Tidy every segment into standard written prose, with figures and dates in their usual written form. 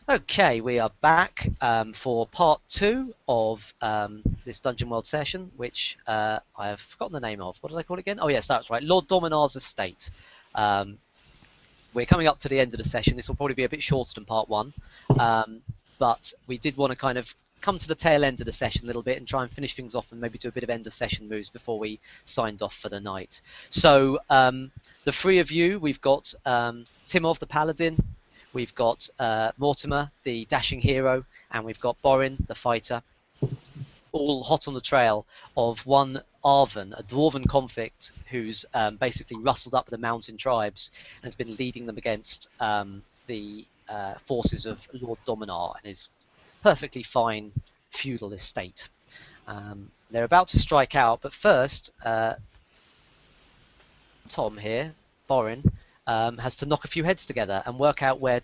Okay, we are back for part two of this Dungeon World session, which I have forgotten the name of. What did I call it again? Oh, yes, that's right. Lord Dominar's Estate. Um, we're coming up to the end of the session. This will probably be a bit shorter than part one, but we did want to kind of come to the tail end of the session a little bit and try and finish things off and maybe do a bit of end of session moves before we signed off for the night. So the three of you, we've got Timov the Paladin, we've got Mortimer the dashing hero, and we've got Borin the fighter, all hot on the trail of one Arven, a dwarven convict who's basically rustled up the mountain tribes and has been leading them against the forces of Lord Dominar and his perfectly fine feudal estate. They're about to strike out, but first, Tom here, Borin, has to knock a few heads together and work out where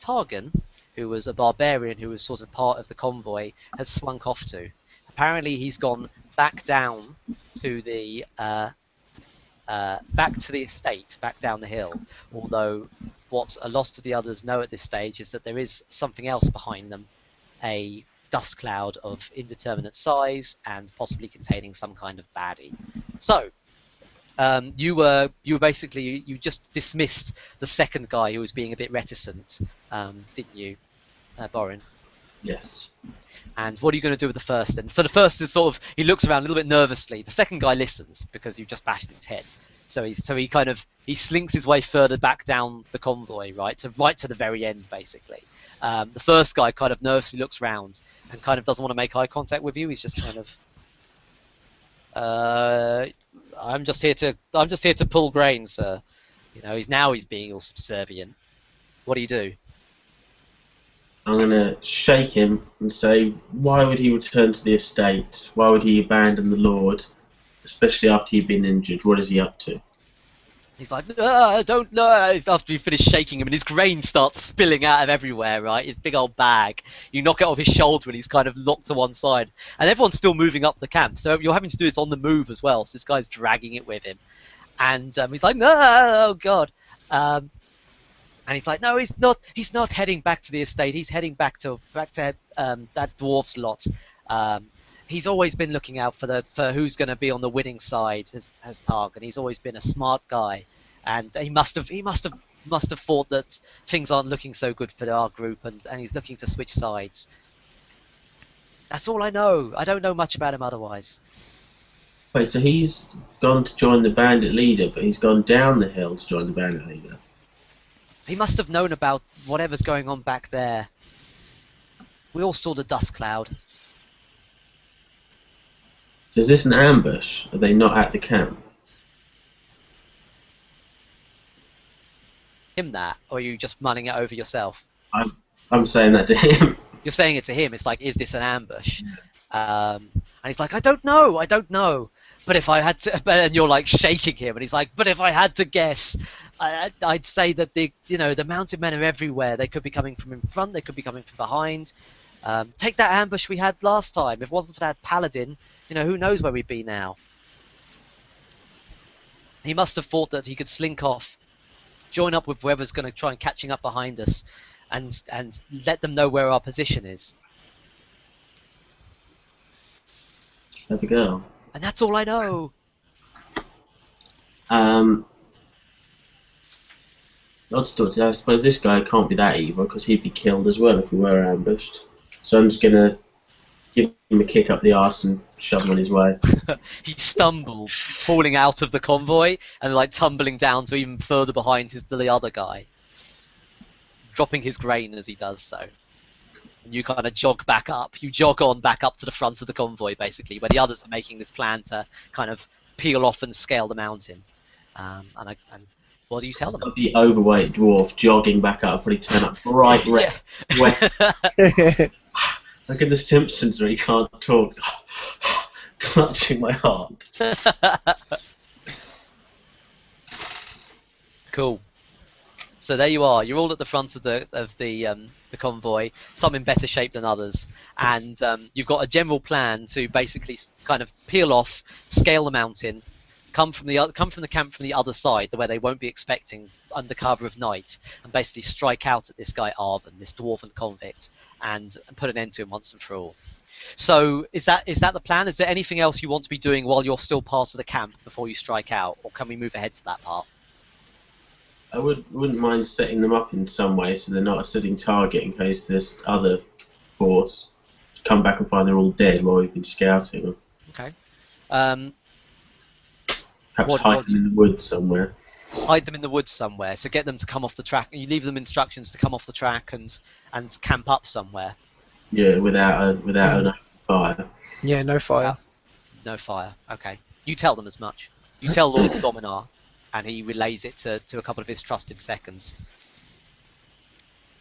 Targan, who was a barbarian who was sort of part of the convoy, has slunk off to. Apparently, he's gone back down to the estate, back down the hill. Although, what a lot of the others know at this stage is that there is something else behind them, a dust cloud of indeterminate size and possibly containing some kind of baddie. So, you were basically you just dismissed the second guy who was being a bit reticent, didn't you, Borin? Yes. And what are you going to do with the first then? So the first is sort of, he looks around a little bit nervously. The second guy listens because you've just bashed his head. So he slinks his way further back down the convoy, right to the very end, basically. The first guy kind of nervously looks round and kind of doesn't want to make eye contact with you. He's just kind of, I'm just here to pull grain, sir. You know, he's being all subservient. What do you do? I'm going to shake him and say, why would he return to the estate? Why would he abandon the Lord? Especially after you've been injured. What is he up to? He's like, I don't know. After you finish shaking him, and his grain starts spilling out of everywhere, right? His big old bag. You knock it off his shoulder, and he's kind of locked to one side. And everyone's still moving up the camp, so you're having to do this on the move as well. So this guy's dragging it with him. And he's like, no, oh, God. And he's like, no, he's not heading back to the estate. He's heading back to that dwarf's lot. He's always been looking out for who's going to be on the winning side as Targ, and he's always been a smart guy. And he must have thought that things aren't looking so good for our group, and he's looking to switch sides. That's all I know. I don't know much about him otherwise. Wait, so he's gone to join the bandit leader, but he's gone down the hill to join the bandit leader. He must have known about whatever's going on back there. We all saw the dust cloud. So is this an ambush? Are they not at the camp? Him that, or are you just mulling it over yourself? I'm saying that to him. You're saying it to him. It's like, is this an ambush? And he's like, I don't know. But if I had to, and you're like shaking him, and he's like, but if I had to guess, I'd say that the mounted men are everywhere. They could be coming from in front, they could be coming from behind. Take that ambush we had last time. If it wasn't for that paladin, who knows where we'd be now. He must have thought that he could slink off, join up with whoever's going to try and catching up behind us, and let them know where our position is. Clever girl. And that's all I know. I suppose this guy can't be that evil because he'd be killed as well if we were ambushed. So I'm just going to give him a kick up the arse and shove him on his way. He stumbles, falling out of the convoy and like tumbling down to even further behind the other guy, dropping his grain as he does so. And you kind of jog back up. You jog on back up to the front of the convoy, basically, where the others are making this plan to kind of peel off and scale the mountain. And what do you tell them? The overweight dwarf jogging back up, probably turn up bright red. Like in The Simpsons where he can't talk, clutching my heart. Cool. So there you are. You're all at the front of the convoy. Some in better shape than others, and you've got a general plan to basically kind of peel off, scale the mountain, come from the camp from the other side, where they won't be expecting, under cover of night, and basically strike out at this guy Arvin, this dwarven convict, and put an end to him once and for all. So is that the plan? Is there anything else you want to be doing while you're still part of the camp before you strike out, or can we move ahead to that part? I wouldn't mind setting them up in some way so they're not a sitting target in case this other force come back and find they're all dead while we've been scouting them. Okay. Perhaps hide them in the woods somewhere. Hide them in the woods somewhere. So get them to come off the track. You leave them instructions to come off the track and camp up somewhere. Yeah, without an open fire. Yeah, no fire. No fire. Okay. You tell them as much. You tell Lord Dominar, and he relays it to a couple of his trusted seconds.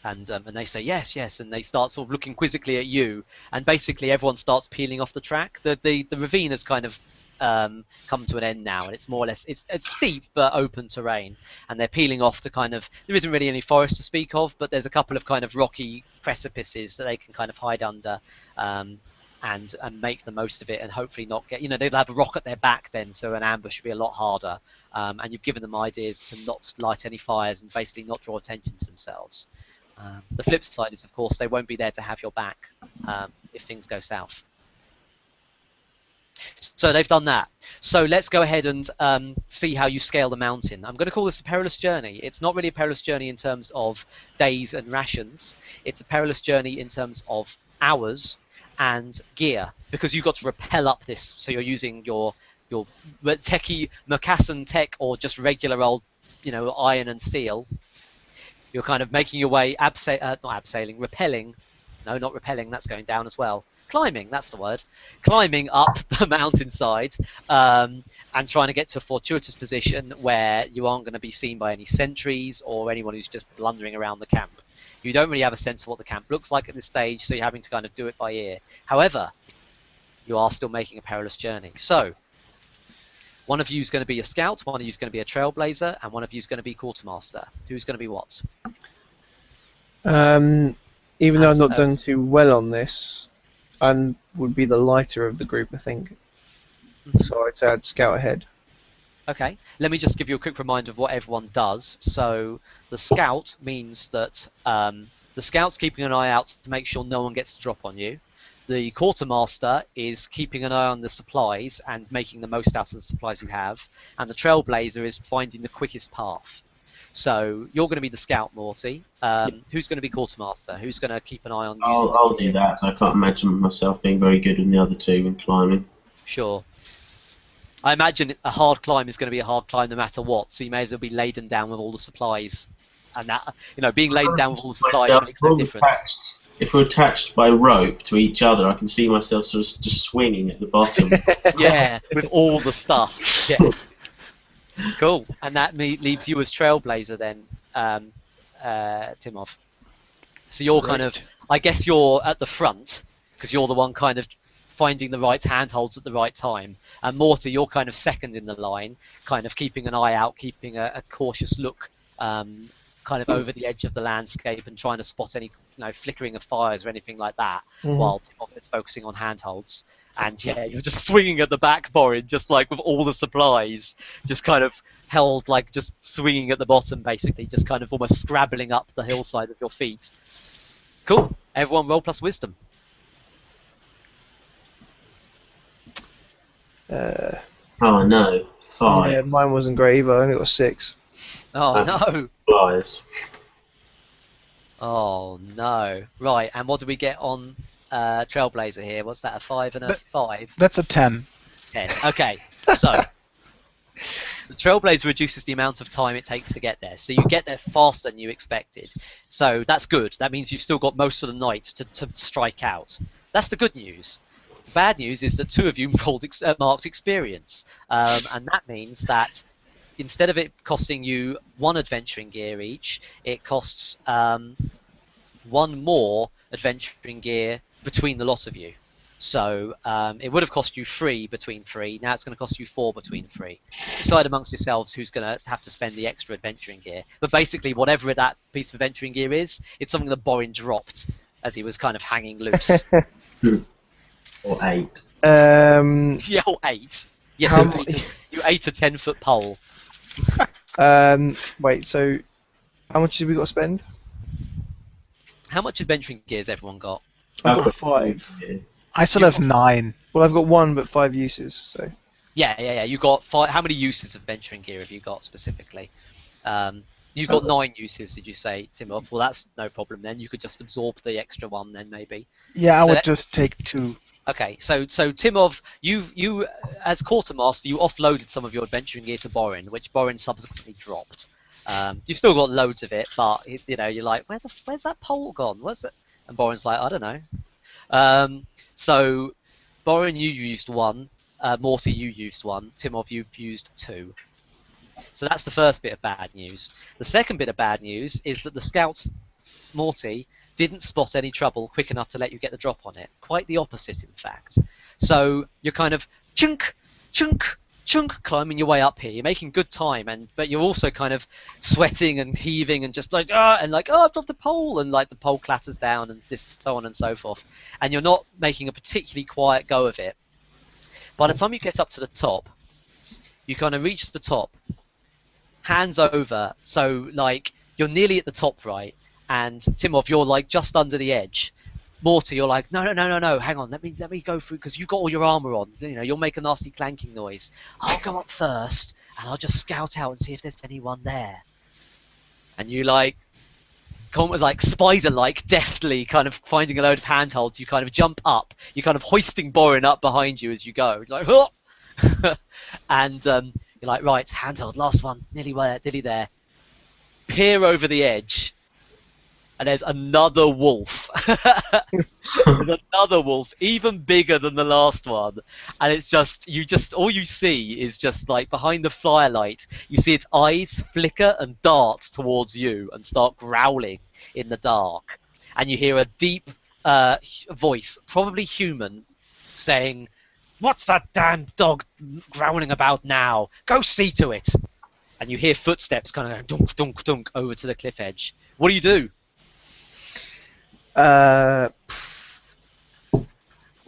And they say yes, and they start sort of looking quizzically at you, and basically everyone starts peeling off the track. The ravine has kind of come to an end now, and it's more or less it's steep but open terrain, and they're peeling off to kind of, there isn't really any forest to speak of, but there's a couple of kind of rocky precipices that they can kind of hide under, and make the most of it, and hopefully not get, they'll have a rock at their back then, so an ambush will be a lot harder. And you've given them ideas to not light any fires and basically not draw attention to themselves. The flip side is, of course, they won't be there to have your back if things go south. So they've done that. So let's go ahead and see how you scale the mountain. I'm going to call this a perilous journey. It's not really a perilous journey in terms of days and rations. It's a perilous journey in terms of hours and gear, because you've got to rappel up this. So you're using your techie Mercassin tech, or just regular old, iron and steel. You're kind of making your way, rappelling. No, not rappelling, that's going down as well. Climbing, that's the word. Climbing up the mountainside, and trying to get to a fortuitous position where you aren't going to be seen by any sentries or anyone who's just blundering around the camp. You don't really have a sense of what the camp looks like at this stage, so you're having to kind of do it by ear. However, you are still making a perilous journey. So, one of you is going to be a scout, one of you is going to be a trailblazer, and one of you is going to be quartermaster. Who's going to be what? Even though I'm not done too well on this, I would be the lighter of the group, I think. So I'd say I'd scout ahead. Okay, let me just give you a quick reminder of what everyone does. So the scout means that the scout's keeping an eye out to make sure no one gets a drop on you. The quartermaster is keeping an eye on the supplies and making the most out of the supplies you have. And the trailblazer is finding the quickest path. So you're going to be the scout, Morty. Who's going to be quartermaster? Who's going to keep an eye on using I'll do that. I can't imagine myself being very good in the other two in climbing. Sure. I imagine a hard climb is going to be a hard climb no matter what, so you may as well be laden down with all the supplies. And that, being laden down with all the supplies makes no difference. If we're attached by rope to each other, I can see myself sort of just swinging at the bottom. Yeah, with all the stuff. Yeah. Cool. And that leaves you as trailblazer then, Timov. So you're kind of, I guess you're at the front, because you're the one kind of finding the right handholds at the right time. And Morty, you're kind of second in the line, kind of keeping an eye out, keeping a cautious look, kind of over the edge of the landscape and trying to spot any flickering of fires or anything like that, while Timov is focusing on handholds. And yeah, you're just swinging at the back, Borin, just like with all the supplies, just kind of held, like just swinging at the bottom, basically, just kind of almost scrabbling up the hillside with your feet. Cool. Everyone roll plus wisdom. Oh no, 5. Yeah, mine wasn't great either. I only got 6. Oh no. Flies. Oh no. Right, and what do we get on Trailblazer here? What's that, a 5 and a 5? That's a 10. 10. Okay, so the Trailblazer reduces the amount of time it takes to get there. So you get there faster than you expected. So that's good. That means you've still got most of the night to strike out. That's the good news. The bad news is that 2 of you marked experience. And that means that instead of it costing you 1 adventuring gear each, it costs 1 more adventuring gear between the lot of you. So it would have cost you 3 between 3. Now it's going to cost you 4 between 3. Decide amongst yourselves who's going to have to spend the extra adventuring gear. But basically, whatever that piece of adventuring gear is, it's something that Borin dropped as he was kind of hanging loose. Or 8. Yeah, or 8. Yes, How you ate a 10-foot pole. Wait, so how much have we got to spend? How much adventuring gear has everyone got? I've I've got got 5. yeah. I still You've have got 9. Well, I've got 1 but 5 uses, so. Yeah. You got 5. How many uses of venturing gear have you got specifically? You've got 9 uses, did you say, Timov? Well, that's no problem then. You could just absorb the extra one then, maybe. Yeah, I So would let- just take 2. Okay, so Timov, you as quartermaster, you offloaded some of your adventuring gear to Borin, which Borin subsequently dropped. You've still got loads of it, but you're like, where's that pole gone? Where's it? And Borin's like, I don't know. So Borin, you used 1. Morty, you used 1. Timov, you've used 2. So that's the first bit of bad news. The second bit of bad news is that the scouts, Morty, didn't spot any trouble quick enough to let you get the drop on it. Quite the opposite, in fact. So you're kind of chunk, chunk, chunk climbing your way up here. You're making good time, but you're also kind of sweating and heaving and just like, I've dropped a pole, and like the pole clatters down and this, so on and so forth. And you're not making a particularly quiet go of it. By the time you get up to the top, you kind of reach the top, hands over, so like you're nearly at the top, right? And Timov, you're like just under the edge. Morty, you're like, no, hang on, let me go through, because you've got all your armor on. You'll make a nasty clanking noise. I'll go up first, and I'll just scout out and see if there's anyone there. And you like spider-like, deftly kind of finding a load of handholds. You kind of jump up. You're kind of hoisting Borin up behind you as you go. Like, oh! And you're like, right, handhold, last one, nearly there. Peer over the edge. And there's another wolf. There's another wolf, even bigger than the last one. And it's all you see is just like behind the firelight, you see its eyes flicker and dart towards you and start growling in the dark. And you hear a deep voice, probably human, saying, "What's that damn dog growling about now? Go see to it." And you hear footsteps kind of go dunk, dunk, dunk over to the cliff edge. What do you do? Well,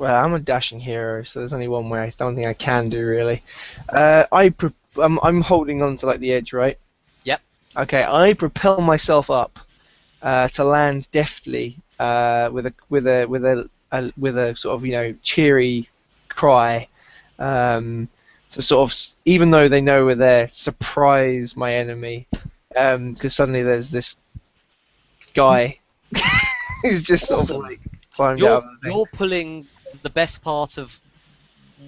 I'm a dashing hero, so there's only one way. I don't think I can do really. I'm holding on to like the edge, right? Yep. Okay, I propel myself up to land deftly with a sort of cheery cry to sort of, even though they know we're there, surprise my enemy, because suddenly there's this guy. He's just sort of like climbed out of the thing. You're pulling the best part of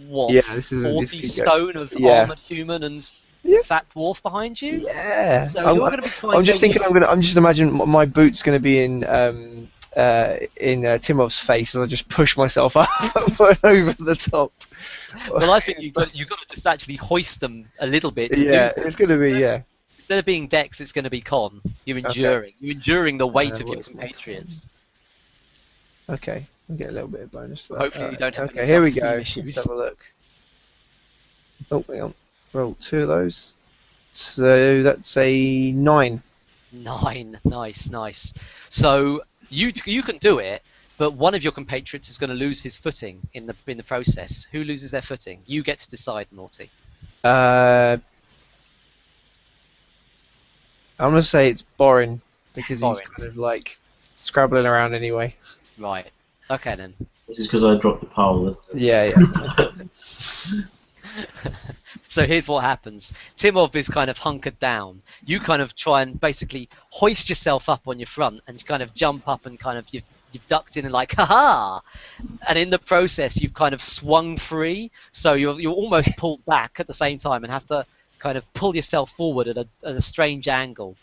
what? Yeah, this is 40 stone of yeah. armored human and Yeah. fat dwarf behind you. Yeah. So you're going to be trying. I'm just thinking. I'm just imagine my boot's going to be in Timov's face as I just push myself up over the top. Well, I think you've got to just actually hoist them a little bit. Yeah, it's going to be Instead of being Dex, it's going to be Con. You're enduring. Okay. You're enduring the weight of your compatriots. Okay, I'll get a little bit of bonus for that. Hopefully you don't have okay, any here we self-esteem go. issues. Let's have a look. Oh, hang on. Roll 2 of those. So that's a 9. 9. Nice. So you can do it, but one of your compatriots is going to lose his footing in the process. Who loses their footing? You get to decide, Morty. I'm going to say it's Borin, because he's kind of like scrabbling around anyway. Right. Okay then. This is because I dropped the pole, isn't it? Yeah. So here's what happens. Timov is kind of hunkered down. You kind of try and basically hoist yourself up on your front and kind of jump up and kind of you've ducked in and like, haha! And in the process, you've kind of swung free, so you're almost pulled back at the same time and have to kind of pull yourself forward at a strange angle.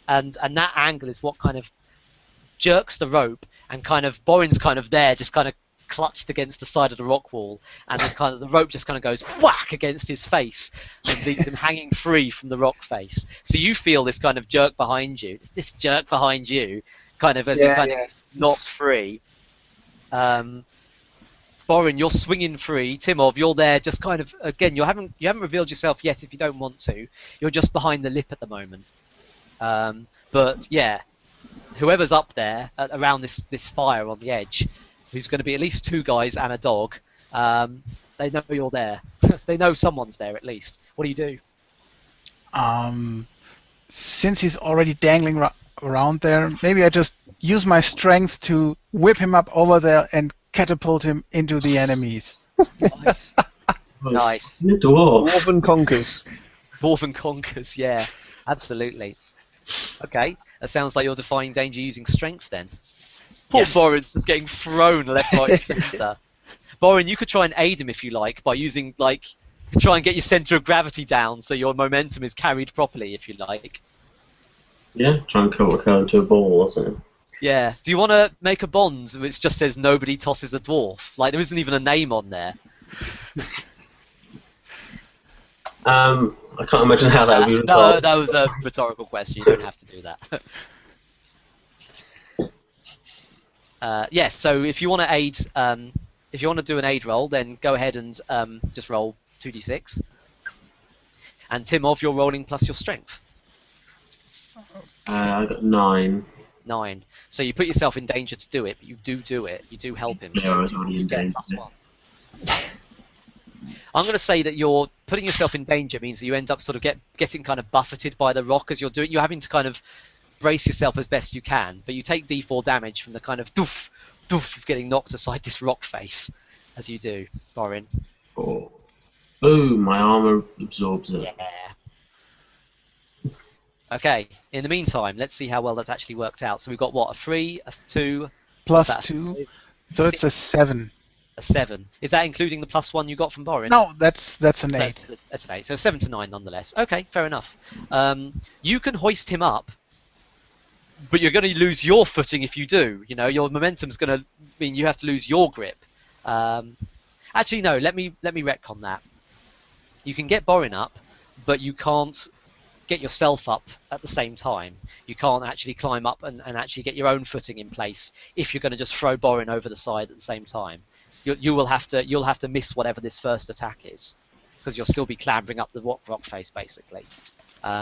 And that angle is what kind of jerks the rope, and kind of Borin's kind of there, just kind of clutched against the side of the rock wall, and then kind of the rope just kind of goes whack against his face and leaves him hanging free from the rock face. So you feel this kind of jerk behind you. It's this jerk behind you, kind of as you kind of knocked free. Borin, you're swinging free. Timov, you're there, just kind of again. You haven't revealed yourself yet. If you don't want to, you're just behind the lip at the moment. But yeah. Whoever's up there around this fire on the edge, who's going to be at least 2 guys and a dog, they know you're there. They know someone's there at least. What do you do? Since he's already dangling around there, maybe I just use my strength to whip him up over there and catapult him into the enemies. Nice. Nice. The dwarf. Dwarven conquers. Dwarven conquers, yeah. Absolutely. Okay, that sounds like you're defying danger using strength then. Poor Yes. Borin's just getting thrown left, right, and centre. Borin, you could try and aid him if you like by using, like, you could try and get your centre of gravity down so your momentum is carried properly if you like. Yeah, try and cut her into a ball or something. Yeah. Do you want to make a bond which just says nobody tosses a dwarf? Like, there isn't even a name on there. I can't imagine how that would be No, resolved. that was a rhetorical question. You don't have to do that. Yes, so if you want to aid, if you want to do an aid roll, then go ahead and just roll 2d6. And Timov, you're rolling plus your strength. I got 9. 9. So you put yourself in danger to do it, but you do it. You do help him. Yeah, So I was already you in get danger. +1. I'm going to say that you're putting yourself in danger means that you end up sort of getting kind of buffeted by the rock as you're doing. You're having to kind of brace yourself as best you can, but you take d4 damage from the kind of doof, doof of getting knocked aside this rock face as you do, Borin. 4. Boom, my armour absorbs it. Yeah. Okay, in the meantime, let's see how well that's actually worked out. So we've got, what, a 3, a 2, Plus what's that? 2, so Six, it's a 7. a 7. Is that including the +1 you got from Borin? No, that's an 8. That's an 8. So 7 to 9 nonetheless. Okay, fair enough. You can hoist him up, but you're going to lose your footing if you do. You know, your momentum's going to mean you have to lose your grip. Actually, no. Let me retcon that. You can get Borin up, but you can't get yourself up at the same time. You can't actually climb up and actually get your own footing in place if you're going to just throw Borin over the side at the same time. You'll have to miss whatever this first attack is, because you'll still be clambering up the rock face basically.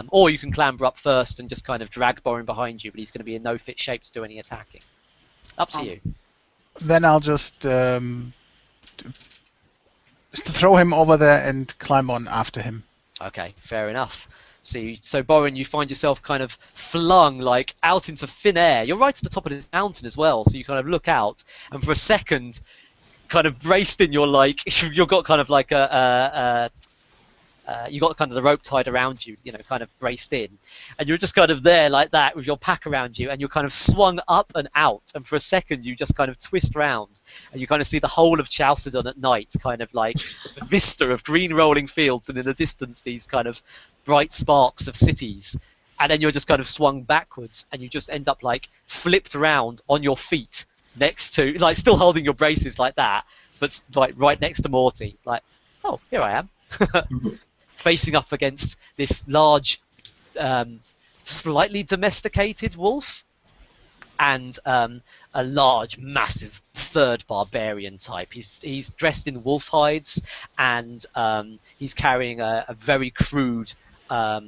Or you can clamber up first and just kind of drag Borin behind you, but he's going to be in no fit shape to do any attacking. Up to you. Then I'll just throw him over there and climb on after him. Okay, fair enough. So Borin, you find yourself kind of flung like out into thin air. You're right at the top of this mountain as well, so you kind of look out, and for a second, kind of braced in your like, you've got kind of like you got kind of the rope tied around you, you know, kind of braced in, and you're just kind of there like that with your pack around you, and you're kind of swung up and out, and for a second you just kind of twist round, and you kind of see the whole of Chalcedon at night, kind of like it's a vista of green rolling fields, and in the distance these kind of bright sparks of cities, and then you're just kind of swung backwards, and you just end up like flipped around on your feet next to, like, still holding your braces like that, but like right next to Morty, like, oh, here I am. Facing up against this large, slightly domesticated wolf, and a large, massive third barbarian type. He's dressed in wolf hides, and he's carrying a very crude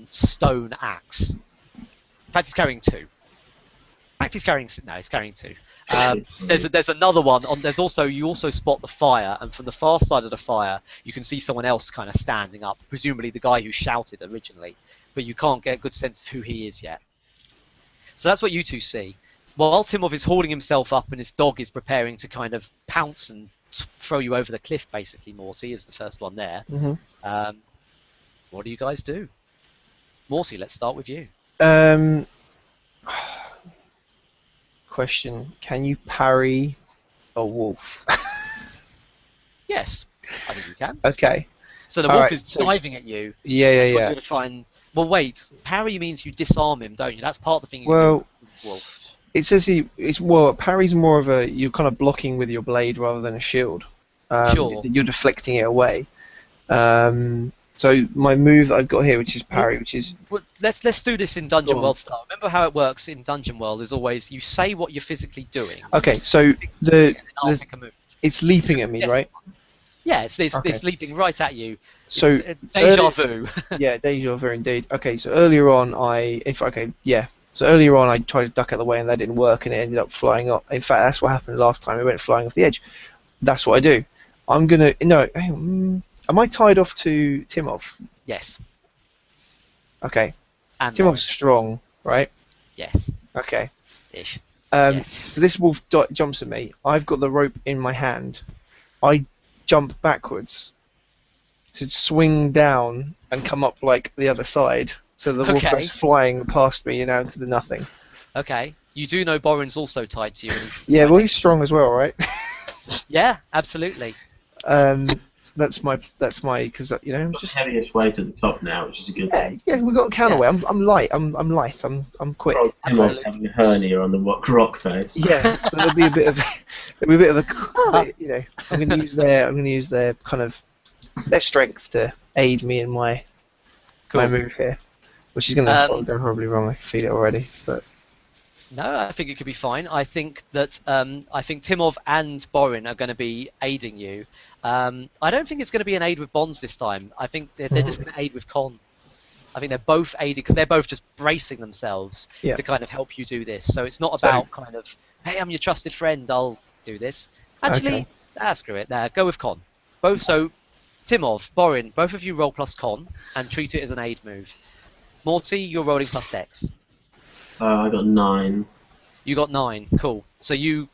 stone axe. In fact, he's carrying 2. In fact, he's carrying 2. There's another one on. You also spot the fire, and from the far side of the fire, you can see someone else kind of standing up, presumably the guy who shouted originally, but you can't get a good sense of who he is yet. So that's what you two see. While Timov is hauling himself up, and his dog is preparing to kind of pounce and throw you over the cliff, basically. Morty is the first one there. Mm-hmm. What do you guys do? Morty, let's start with you. Question: can you parry a wolf? Yes, I think you can. Okay. So the All wolf right, is so- diving at you. Yeah. You're going to try and... Well, wait. Parry means you disarm him, don't you? That's part of the thing you Well, do with the wolf. It says parry's more of a, you're kind of blocking with your blade rather than a shield. Sure. You're deflecting it away. So my move that I've got here, which is parry, which is... Well, let's do this in Dungeon Go on. World style. Remember how it works in Dungeon World is always you say what you're physically doing. Okay, so and then I'll the pick a move. it's leaping at me, right? Yeah, it's Okay. leaping right at you. So Deja vu. yeah, deja vu indeed. Okay, so earlier on So earlier on I tried to duck out of the way and that didn't work and it ended up flying up. In fact, that's what happened last time. It went flying off the edge. That's what I do. I'm Am I tied off to Timov? Yes. Okay. And Timov's strong, right? yes. Okay. Ish. Yes. Yes. So this wolf jumps at me. I've got the rope in my hand. I jump backwards to swing down and come up like the other side. So the wolf Okay. goes flying past me, into the nothing. Okay. You do know Borin's also tied to you, and he's Yeah, right well, next he's strong as well, right? Yeah, absolutely. That's my because I'm Got just the heaviest weight at the top now, which is a good thing. yeah. We've got a counterweight. I'm light. I'm lithe. I'm quick. Tim's Absolutely. having a hernia on the rock face. Yeah, so there'll be a bit of I'm going to use their kind of their strength to aid me in my Cool. move here, which is going to go horribly wrong. I can feel it already, but No, I think it could be fine. I think that Timov and Borin are going to be aiding you. I don't think it's going to be an aid with Bonds this time. I think they're just going to aid with Con. I think they're both aiding because they're both just bracing themselves Yeah. to kind of help you do this. So it's not about kind of, hey, I'm your trusted friend, I'll do this. Actually, screw it. Go with Con. Both. So Timov, Borin, both of you roll plus Con and treat it as an aid move. Morty, you're rolling plus Dex. I got 9. You got 9. Cool. So you're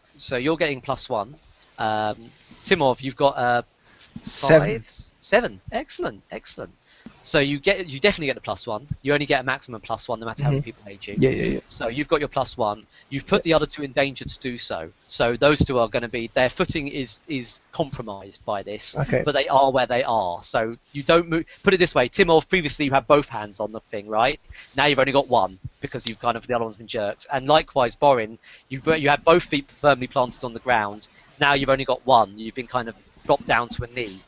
getting +1. Timov, you've got 5, 7. Excellent. So you definitely get the +1. You only get a maximum +1 no matter how many people aid you. Yeah. So you've got your +1. You've put the other two in danger to do so. So those two are going to be, their footing is compromised by this, Okay. but they are where they are. So you don't move. Put it this way, Timov, previously you had both hands on the thing, right? Now you've only got one because you've kind of, the other one's been jerked. And likewise, Borin, you had both feet firmly planted on the ground. Now you've only got one. You've been kind of dropped down to a knee.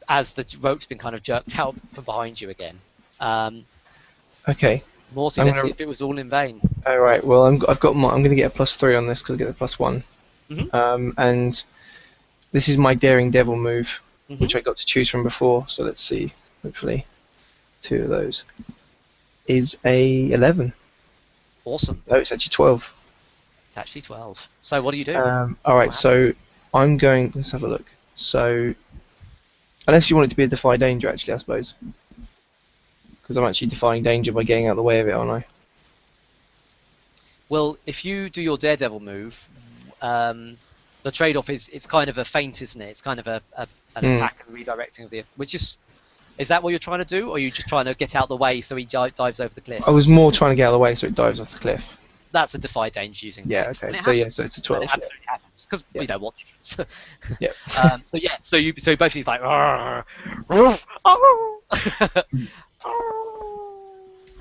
As the rope's been kind of jerked out from behind you again. Okay. Morty, let's see if it was all in vain. All right. Well, I'm going to get a +3 on this because I get the +1. Mhm. And this is my Daring Devil move, Mhm. which I got to choose from before. So let's see. Hopefully, 2 of those is a 11. Awesome. No, it's actually 12. It's actually 12. So what do you do? All right. So I'm going. Let's have a look. So, unless you want it to be a defy danger, actually, I suppose, because I'm actually defying danger by getting out of the way of it, aren't I? Well, if you do your Daredevil move, the trade-off is it's kind of a feint, isn't it? It's kind of an attack and redirecting of the... Which is that what you're trying to do, or are you just trying to get out of the way so he dives over the cliff? I was more trying to get out of the way so it dives off the cliff. That's a defy danger using Dex. Okay. So it's a 12. It absolutely happens because we know what difference. Yeah. So basically it's like.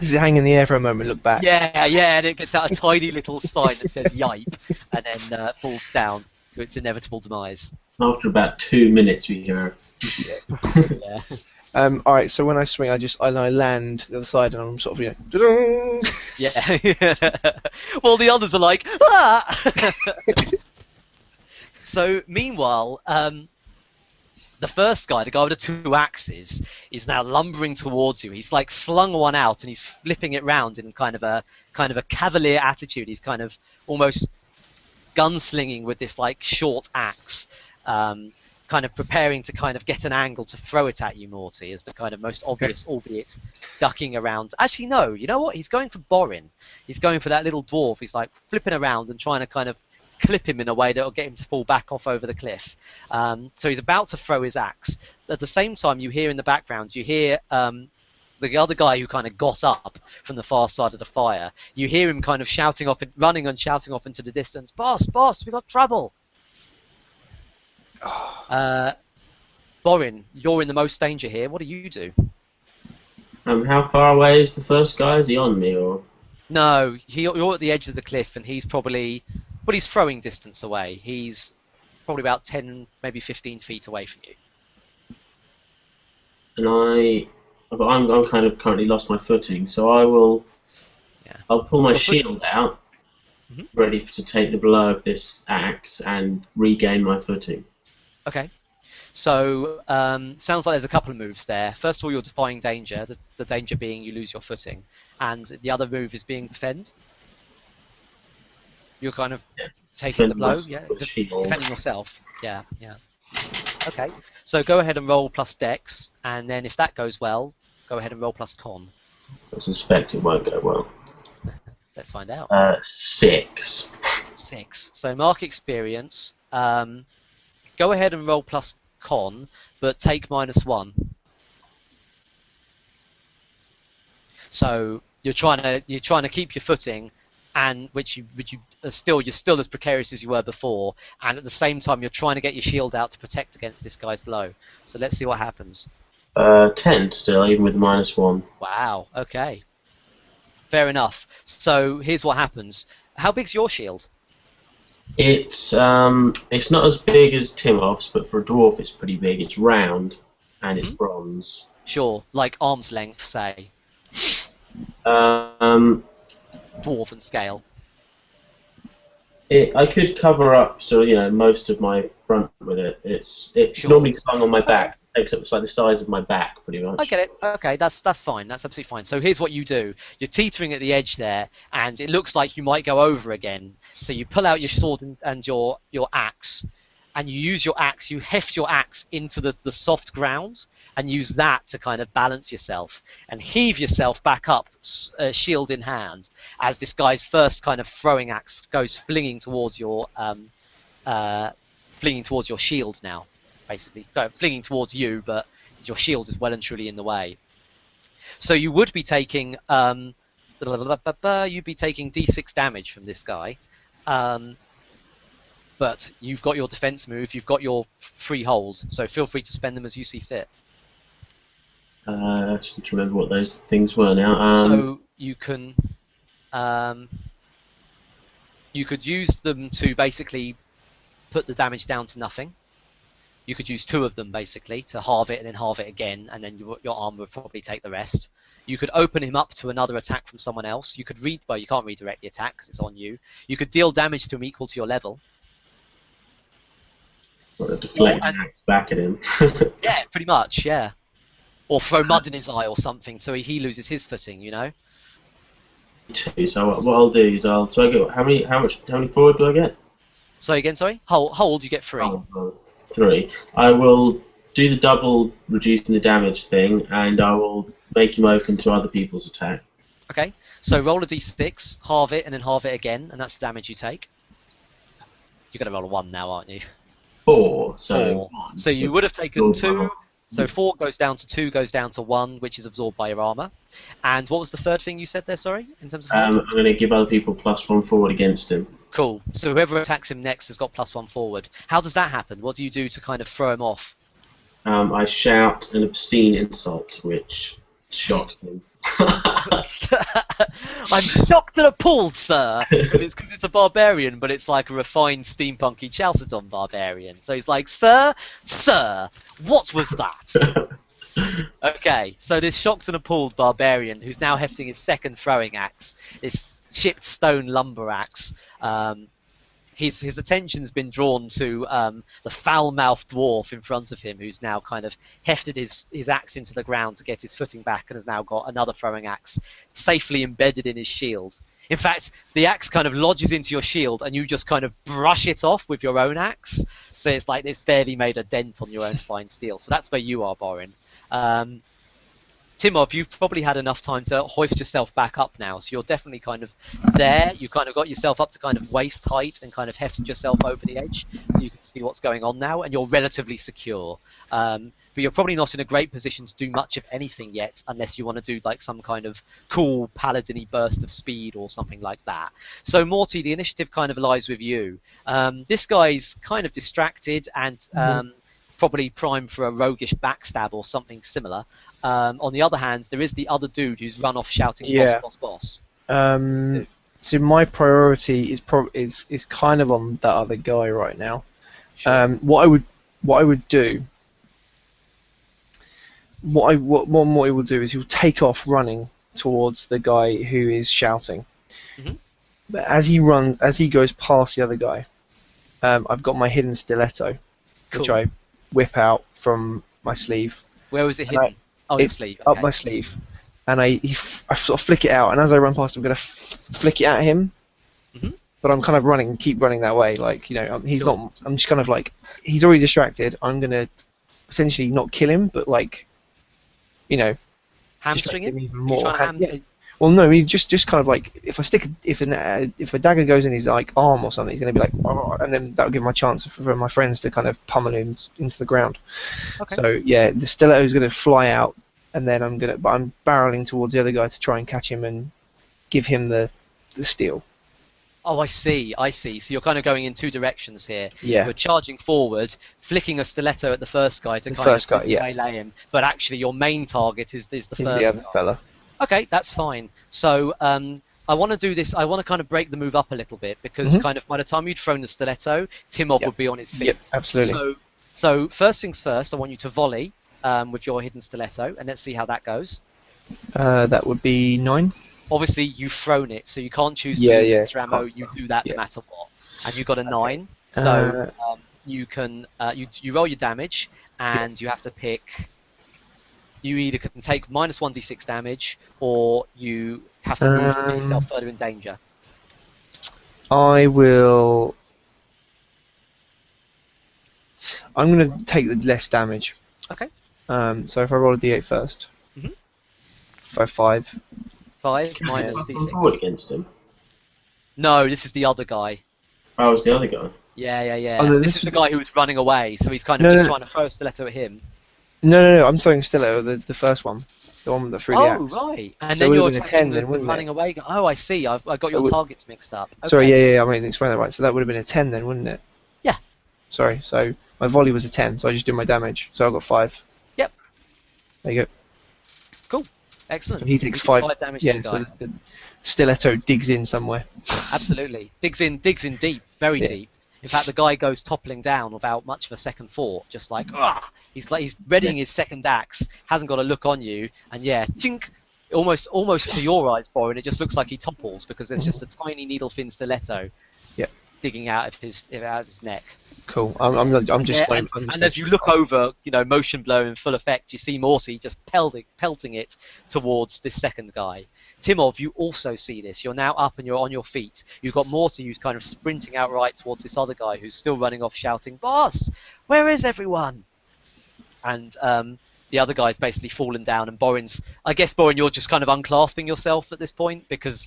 Does it hang in the air for a moment? Look back. Yeah, and it gets out a tiny little sign that says "Yipe," and then falls down to its inevitable demise. After about 2 minutes, we go. Yeah. All right. So when I swing, I land the other side, and I'm sort of da-dong! Yeah. Well, the others are like, ah! So meanwhile, the first guy, the guy with the 2 axes, is now lumbering towards you. He's like slung one out and he's flipping it round in kind of a cavalier attitude. He's kind of almost gunslinging with this like short axe, kind of preparing to kind of get an angle to throw it at you, Morty, as the kind of most obvious, albeit ducking around. Actually, no, you know what? He's going for Borin. He's going for that little dwarf. He's like flipping around and trying to kind of clip him in a way that will get him to fall back off over the cliff. So he's about to throw his axe. At the same time, you hear in the background, you hear the other guy who kind of got up from the far side of the fire. You hear him kind of shouting off, running and shouting off into the distance, boss, we got trouble. Borin, you're in the most danger here. What do you do? How far away is the first guy? Is he on me or? No, you're at the edge of the cliff, and he's probably, he's throwing distance away. He's probably about 10, maybe 15 feet away from you. And I'm kind of currently lost my footing, so I will. Yeah. I'll pull my shield out, ready to take the blow of this axe and regain my footing. Okay. So, sounds like there's a couple of moves there. First of all, you're defying danger, the danger being you lose your footing. And the other move is being defend. You're kind of taking the blow, defending yourself. Yeah. Okay. So go ahead and roll plus Dex, and then if that goes well, go ahead and roll plus Con. I suspect it won't go well. Let's find out. 6. 6. So mark experience. Go ahead and roll plus Con, but take -1. So you're trying to keep your footing, and which you are still you're still as precarious as you were before, and at the same time you're trying to get your shield out to protect against this guy's blow. So let's see what happens. 10 still, even with -1. Wow. Okay. Fair enough. So here's what happens. How big's your shield? It's not as big as Timov's, but for a dwarf it's pretty big. It's round and it's bronze. Sure, like arm's length, say. Um, Dwarven scale. I could cover up, so most of my front with it. It's Sure. normally slung on my back. It takes up like the size of my back, pretty much. I get it. Okay, that's fine. That's absolutely fine. So here's what you do. You're teetering at the edge there, and it looks like you might go over again. So you pull out your sword and your axe, and you use your axe. You heft your axe into the soft ground, and use that to kind of balance yourself and heave yourself back up, shield in hand, as this guy's first kind of throwing axe goes flinging towards your shield now. Basically, flinging towards you, but your shield is well and truly in the way. So you would be taking you'd be taking D6 damage from this guy, but you've got your defense move, you've got your free hold, so feel free to spend them as you see fit. I just need to remember what those things were now. So you can you could use them to basically put the damage down to nothing. You could use 2 of them basically to halve it and then halve it again, and then your armor would probably take the rest. You could open him up to another attack from someone else. You could well, you can't redirect the attack because it's on you. You could deal damage to him equal to your level. Or deflect an axe back at him. Yeah, pretty much, yeah. Or throw mud in his eye or something so he loses his footing, you know. So what I'll do is so I get how many forward do I get? So again, sorry. Hold. You get 3. 3. I will do the double reducing the damage thing, and I will make him open to other people's attack. Okay. So roll a d6, halve it, and then halve it again, and that's the damage you take. You're gonna roll a 1 now, aren't you? 4. So 4. So you would have taken 2. So 4 goes down to 2, goes down to 1, which is absorbed by your armor. And what was the third thing you said there? Sorry, in terms of. I'm going to give other people +1 forward against him. Cool. So whoever attacks him next has got +1 forward. How does that happen? What do you do to kind of throw him off? I shout an obscene insult, which shocks him. I'm shocked and appalled, sir, because it's a barbarian, but it's like a refined steampunky Chalcedon barbarian. So he's like, sir, what was that? Okay, so this shocked and appalled barbarian who's now hefting his second throwing axe, this chipped stone lumber axe. His attention's been drawn to the foul-mouthed dwarf in front of him, who's now kind of hefted his axe into the ground to get his footing back, and has now got another throwing axe safely embedded in his shield. In fact, the axe kind of lodges into your shield, and you just kind of brush it off with your own axe. So it's like it's barely made a dent on your own fine steel. So that's where you are, Borin. Timov, you've probably had enough time to hoist yourself back up now, so you're definitely kind of there. You kind of got yourself up to kind of waist height and kind of hefted yourself over the edge, so you can see what's going on now, and you're relatively secure. But you're probably not in a great position to do much of anything yet, unless you want to do like some kind of cool paladin-y burst of speed or something like that. So Morty, the initiative kind of lies with you. This guy's kind of distracted and probably primed for a roguish backstab or something similar. On the other hand, there is the other dude who's run off shouting, Yeah. boss, boss, So my priority is kind of on that other guy right now. Sure. What I would do. What Morty will do is he'll take off running towards the guy who is shouting. Mhm. But as he goes past the other guy, I've got my hidden stiletto, which Cool. I whip out from my sleeve. Where was it and hidden? Oh, your it's sleeve. up Okay. my sleeve, and I sort of flick it out, and as I run past him, I'm going to flick it at him. Mhm. but I'm kind of keep running that way. Like, you know, he's not. I'm just kind of like, he's already distracted. I'm gonna potentially not kill him, but like, you know, Hamstring distract him? even Are you more. trying to Yeah. Well, no, he just kind of like, if a dagger goes in his like arm or something, he's gonna be like, oh, and then that'll give my chance for my friends to kind of pummel him into the ground. Okay. So yeah, the stiletto is gonna fly out, and then I'm barreling towards the other guy to try and catch him and give him the steal. Oh, I see. So you're kind of going in two directions here. Yeah. You're charging forward, flicking a stiletto at the first guy to The kind first of guy, yeah. waylay him, but actually your main target is the Is first the other guy. fella. Okay, that's fine. So I want to do this. I want to kind of break the move up a little bit because kind of by the time you'd thrown the stiletto, Timov Yep. would be on his feet. Yep, absolutely. So first things first, I want you to volley with your hidden stiletto, and let's see how that goes. That would be 9. Obviously, you've thrown it, so you can't choose to Yeah, use yeah, extra ammo. can't- You do that yeah. no matter what, and you got a 9. So you can you roll your damage, and you have to pick. You either can take minus 1d6 damage, or you have to move to get yourself further in danger. I will. I'm going to take the less damage. Okay. So if I roll a d8 first. Mhm. 5. 5 Can minus I come forward d6. against him? No, this is the other guy. Oh, it was the other guy. Yeah. Oh, no, this this is the is- guy who was running away, so he's kind of No, just no. trying to throw a stiletto at him. No, I'm throwing stiletto, the first one. The one that threw the Oh, axe. right. And So it then would you're have been a 10 attacking then, the wouldn't running it? away guy. Oh, I see. I've got So your it would- targets mixed up. Okay. Sorry, yeah, I didn't explain that right. So that would have been a 10 then, wouldn't it? Yeah. Sorry, so my volley was a 10, so I just did my damage. So I got 5. Yep. There you go. Excellent. So he takes You do 5. damage to Yeah, the so guy. the stiletto digs in somewhere. Absolutely. Digs in deep, very Yeah. deep. In fact, the guy goes toppling down without much of a second thought, just like, ah! He's readying his second axe, hasn't got a look on you, and yeah, tink, almost to your eyes, Borin, it just looks like he topples because there's just a tiny needle-fin stiletto Yep. digging out of his neck. Cool. I'm just Yeah, going. and as you look over, motion blow in full effect, you see Morty just pelting it towards this second guy. Timov, you also see this. You're now up and you're on your feet. You've got Morty who's kind of sprinting outright towards this other guy who's still running off shouting, "Boss, where is everyone?" And the other guy's basically fallen down, and I guess, Borin, you're just kind of unclasping yourself at this point because,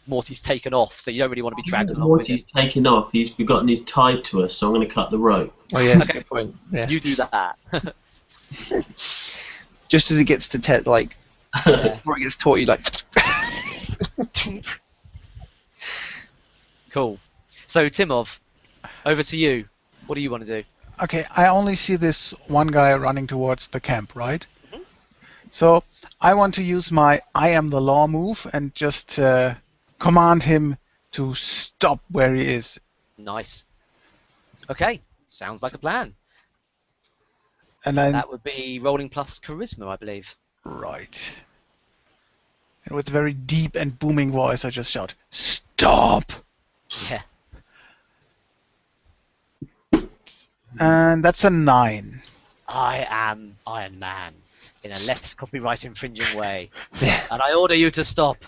Morty's taken off, so you don't really want to be dragged along with him. Morty's taken off. He's forgotten he's tied to us, so I'm going to cut the rope. Oh yeah, that's a Okay. good point. Yeah. You do that. Just as it gets to before it gets taught, you like. Cool. So, Timov, over to you. What do you want to do? Okay, I only see this one guy running towards the camp, right? Mhm. So I want to use my I am the law move and just command him to stop where he is. Nice. Okay, sounds like a plan. And then, That would be rolling plus charisma, I believe. right. And with a very deep and booming voice, I just shout, "Stop!" Yeah. And that's a 9. I am Iron Man in a less copyright infringing way, and I order you to stop.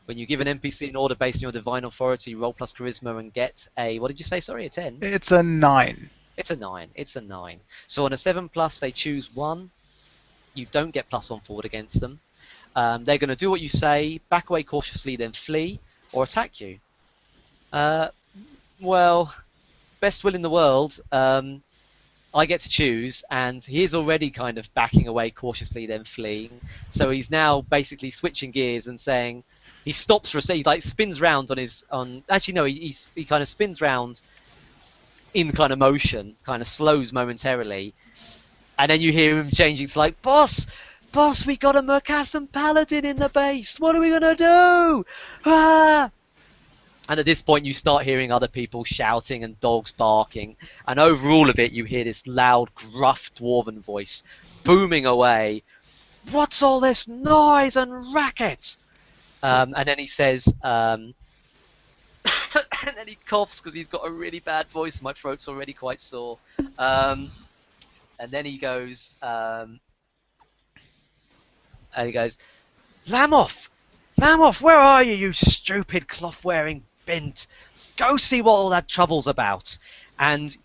When you give an NPC an order based on your divine authority, roll plus charisma and get a, what did you say? Sorry, a 10? It's a 9. It's a 9. It's a 9. So on a 7 plus, they choose 1. You don't get +1 forward against them. They're going to do what you say, back away cautiously, then flee, or attack you. Well, best will in the world. I get to choose, and he is already kind of backing away cautiously, then fleeing. So he's now basically switching gears and saying, he stops for a second, he spins round actually no, he kind of spins round in kind of motion, kind of slows momentarily, and then you hear him changing to like, boss, we got a Mercassan Paladin in the base, what are we gonna do? Ah! And at this point you start hearing other people shouting and dogs barking, and over all of it you hear this loud, gruff dwarven voice booming away, "What's all this noise and racket?" And then he says, and then he coughs because he's got a really bad voice. My throat's already quite sore. And then he goes, Lamoff, where are you, you stupid cloth-wearing bent. Go see what all that trouble's about. And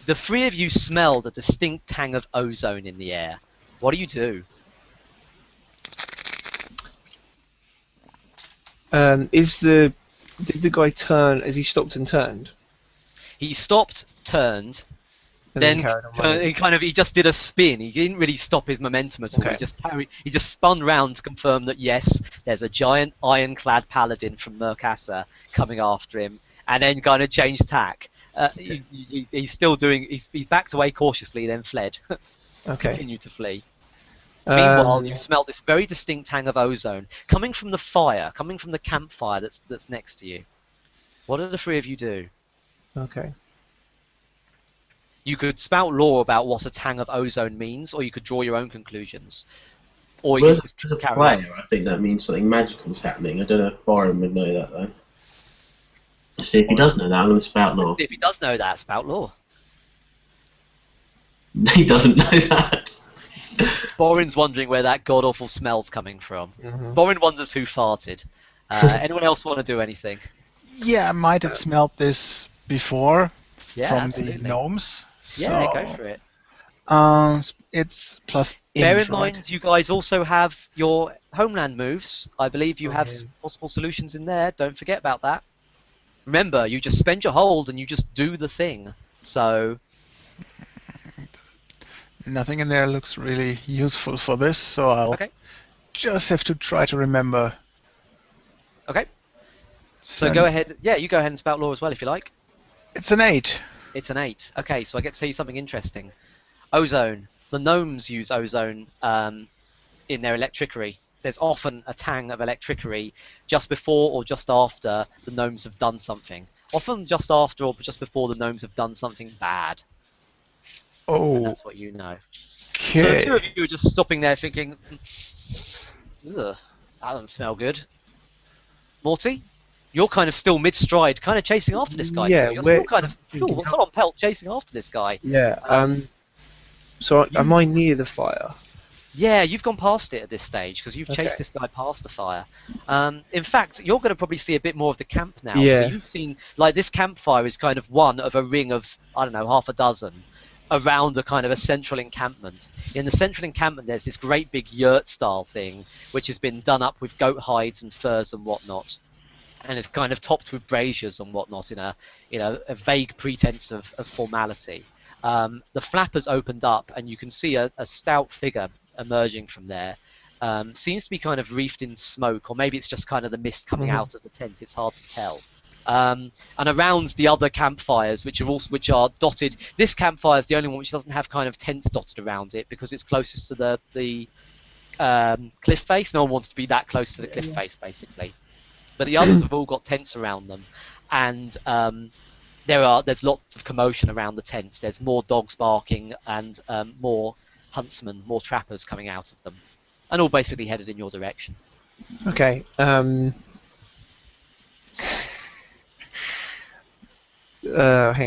the three of you smell the distinct tang of ozone in the air. What do you do? Did the guy turn? Has he stopped and turned? He stopped, turned, And then carried on running? he just did a spin. He didn't really stop his momentum at all. Okay. He just spun round to confirm that yes, there's a giant ironclad paladin from Murkasa coming after him, and then kind of changed tack. He's still doing. He's backed away cautiously, then fled. Okay. Continued to flee. Meanwhile, Um, you smelt this very distinct tang of ozone coming from the fire, coming from the campfire that's next to you. What do the three of you do? Okay. You could spout lore about what a tang of ozone means, or you could draw your own conclusions. Or you Well, could just as a carry on. player, I think that means something magical is happening. I don't know if Byron would know that, though. Let's see if he does know that. I'm going to spout Let's lore. see if he does know that, spout lore. He doesn't know that. Borin's wondering where that god-awful smell's coming from. Mhm. Borin wonders who farted. Anyone else want to do anything? Yeah, I might have smelled this before Yeah, from absolutely. the gnomes. Yeah, so, go for it. It's plus Bear int, in right? mind, you guys also have your homeland moves. I believe you Oh, have yeah. possible solutions in there. Don't forget about that. Remember, you just spend your hold and you just do the thing. So, Nothing in there looks really useful for this, so I'll Okay. just have to try to remember. okay. So go ahead. Yeah, you go ahead and spout lore as well if you like. It's an 8. It's an 8. Okay, so I get to tell you something interesting. Ozone. The gnomes use ozone in their electricery. There's often a tang of electricery just before or just after the gnomes have done something. Often just after or just before the gnomes have done something bad. And Oh, that's what you know. So the okay. two of you are just stopping there thinking, ugh, that doesn't smell good. Morty? You're kind of still mid-stride, kind of chasing after this guy Yeah, still. You're where- still kind of thinking full on pelt chasing after this guy. Yeah. So am I near the fire? Yeah, you've gone past it at this stage because you've chased Okay. this guy past the fire. In fact, you're going to probably see a bit more of the camp now. Yeah. So you've seen, like, this campfire is kind of one of a ring of, I don't know, half a dozen around a kind of a central encampment. In the central encampment, there's this great big yurt-style thing which has been done up with goat hides and furs and whatnot. And it's kind of topped with braziers and whatnot in a vague pretense of formality. The flap has opened up, and you can see a stout figure emerging from there. Seems to be kind of wreathed in smoke, or maybe it's just kind of the mist coming out of the tent. It's hard to tell. And around the other campfires, which are dotted. This campfire is the only one which doesn't have kind of tents dotted around it because it's closest to the cliff face. No one wants to be that close to the cliff face, basically. But the others have all got tents around them, and there's lots of commotion around the tents. There's more dogs barking and more huntsmen, more trappers coming out of them, and all basically headed in your direction. Okay. Hang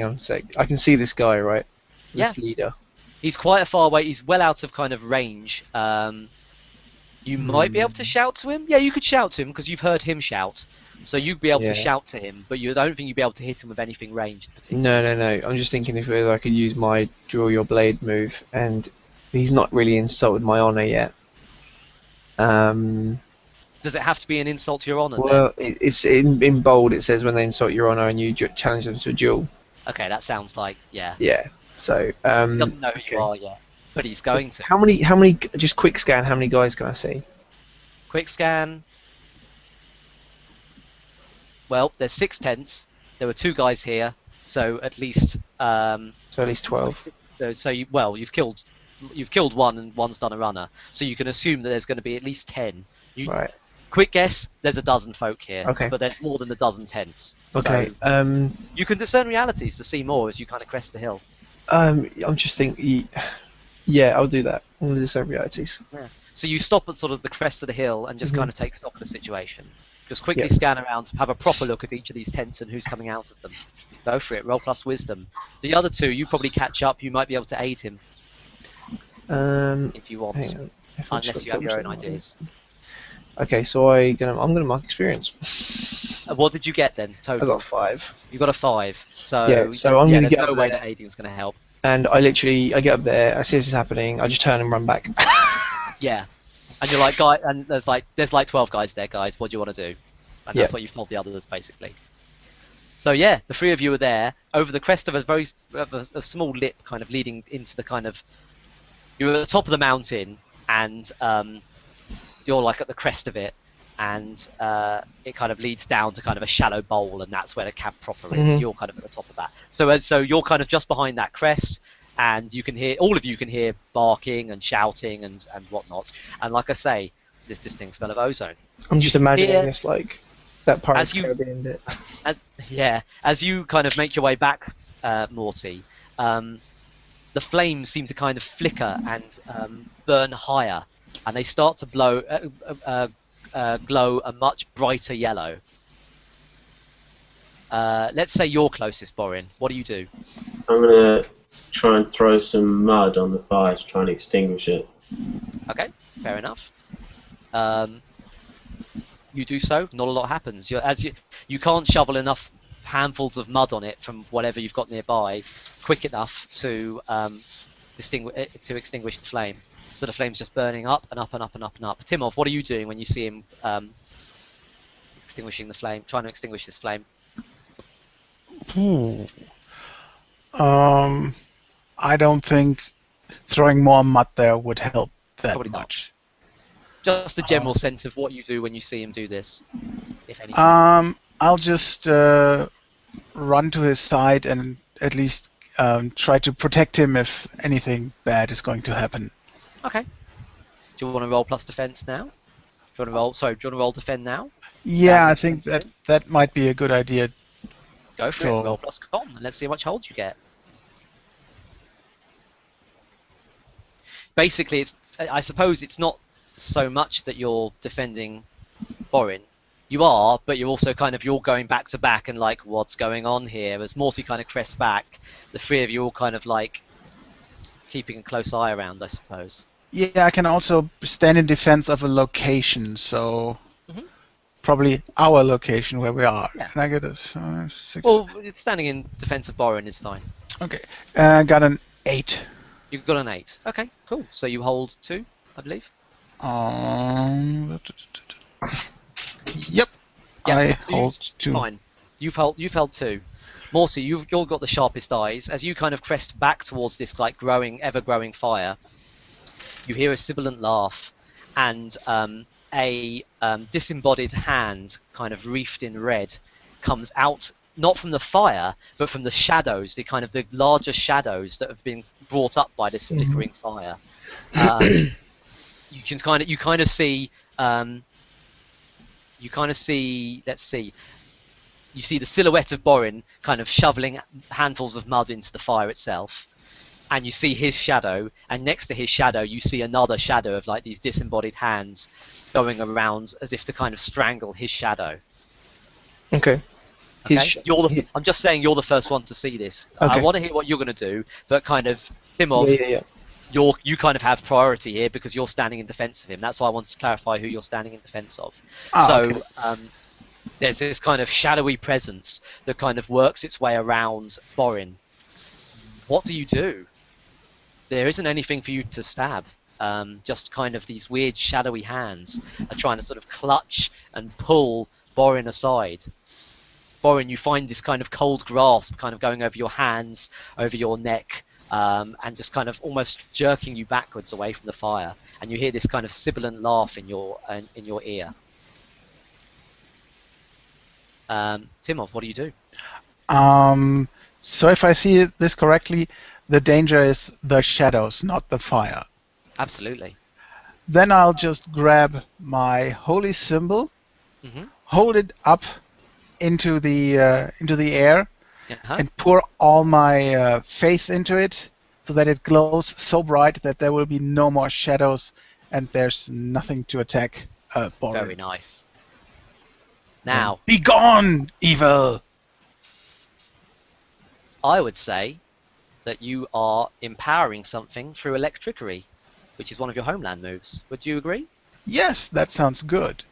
on a sec. I can see this guy, right? This leader. He's quite a far away. He's well out of kind of range. You might be able to shout to him. Yeah, you could shout to him because you've heard him shout. So you'd be able to shout to him, but you don't think you'd be able to hit him with anything ranged particularly. No. I'm just thinking if I could use my draw your blade move, and he's not really insulted my honor yet. Does it have to be an insult to your honor? Well, it's in bold. It says when they insult your honor and you challenge them to a duel. Okay, that sounds like yeah. Yeah. So He doesn't know who you are yet, but he's going to. How many? Just quick scan. How many guys can I see? Quick scan. Well, there's 6 tents. There were 2 guys here, so at least. So at least 12. So you've killed 1 and 1's done a runner. So you can assume that there's going to be at least 10. Right. Quick guess. There's a dozen folk here. Okay. But there's more than a dozen tents. Okay. So you can discern realities to see more as you kind of crest the hill. I'm just thinking. Yeah, I'll do that. I'm gonna do some realities. Yeah. So you stop at sort of the crest of the hill and just kind of take stock of the situation. Just quickly scan around, have a proper look at each of these tents and who's coming out of them. Go for it. Roll plus wisdom. The other 2, you probably catch up. You might be able to aid him if you want, Hang on. If I unless just you have got your own something. ideas. Okay, so I'm gonna mark experience. What did you get then, I total? got 5. You got a 5. Yeah, so I'm gonna there's get no up way there, that aiding is going to help. and I get up there. I see this is happening. I just turn and run back. Yeah. And you're like, guy, and there's like 12 guys there, guys. What do you want to do? And Yeah. that's what you've told the others, basically. So yeah, the three of you are there over the crest of a small lip, kind of leading into the kind of. You're at the top of the mountain, and you're like at the crest of it, and it kind of leads down to kind of a shallow bowl, and that's where the camp proper is. Mhm. You're kind of at the top of that. So you're kind of just behind that crest, and you can hear all of you can hear barking and shouting and whatnot. And like I say, this distinct smell of ozone. I'm just imagining Here- this like that Pirates As you- Caribbean bit. As you kind of make your way back, Morty, the flames seem to kind of flicker and burn higher, and they start to glow a much brighter yellow. Let's say you're closest, Borin. What do you do? I'm gonna try and throw some mud on the fire to try and extinguish it. Okay, fair enough. You do so. Not a lot happens. You can't shovel enough handfuls of mud on it from whatever you've got nearby quick enough to extinguish the flame. So the flame's just burning up and up and up and up and up. Timov, what are you doing when you see him extinguishing the flame, trying to extinguish this flame? Ooh. I don't think throwing more mud there would help that Probably not. much. Just a general sense of what you do when you see him do this, if anything. I'll just run to his side and at least try to protect him if anything bad is going to happen. Okay. Do you want to roll plus defense now? Do you want to roll? Sorry, do you want to roll defend now? Yeah, I Standing think defense that might be a good idea. Go for So- it. Roll plus con, and let's see how much hold you get. Basically, I suppose it's not so much that you're defending Borin. You are, but you're also you're going back to back and like, what's going on here? As Morty kind of crests back, the three of you all kind of like keeping a close eye around, I suppose. Yeah, I can also stand in defense of a location, so Mhm. probably our location where we are. Yeah. Can I get a 6? Well, it's standing in defense of Borin is fine. Okay, got an 8. You've got an 8. Okay, cool. So you hold 2, I believe. Yep. Yeah, I so hold 2. Fine. You've held 2. Morty, you've got the sharpest eyes. As you kind of crest back towards this like ever-growing fire, you hear a sibilant laugh, and a disembodied hand, kind of wreathed in red, comes out not from the fire, but from the shadows, the larger shadows that have been brought up by this flickering fire. You kind of see. Let's see. You see the silhouette of Borin kind of shoveling handfuls of mud into the fire itself, and you see his shadow, and next to his shadow you see another shadow of like these disembodied hands going around as if to kind of strangle his shadow. Okay. Okay? I'm just saying you're the first one to see this. Okay. I want to hear what you're going to do, but kind of, Timov, Yeah. you kind of have priority here because you're standing in defense of him. That's why I wanted to clarify who you're standing in defense of. Okay. There's this kind of shadowy presence that kind of works its way around Borin. What do you do? There isn't anything for you to stab. Just kind of these weird shadowy hands are trying to sort of clutch and pull Borin aside. Borin, you find this kind of cold grasp kind of going over your hands, over your neck, and just kind of almost jerking you backwards away from the fire. And you hear this kind of sibilant laugh in your ear. Timov, what do you do? So if I see this correctly, the danger is the shadows, not the fire. Absolutely. Then I'll just grab my holy symbol, Mm-hmm. hold it up into the air, Uh-huh. and pour all my faith into it, so that it glows so bright that there will be no more shadows, and there's nothing to attack Boris. Very nice. Now, Be gone, evil! I would say that you are empowering something through electricity, which is one of your homeland moves. Would you agree? Yes, that sounds good.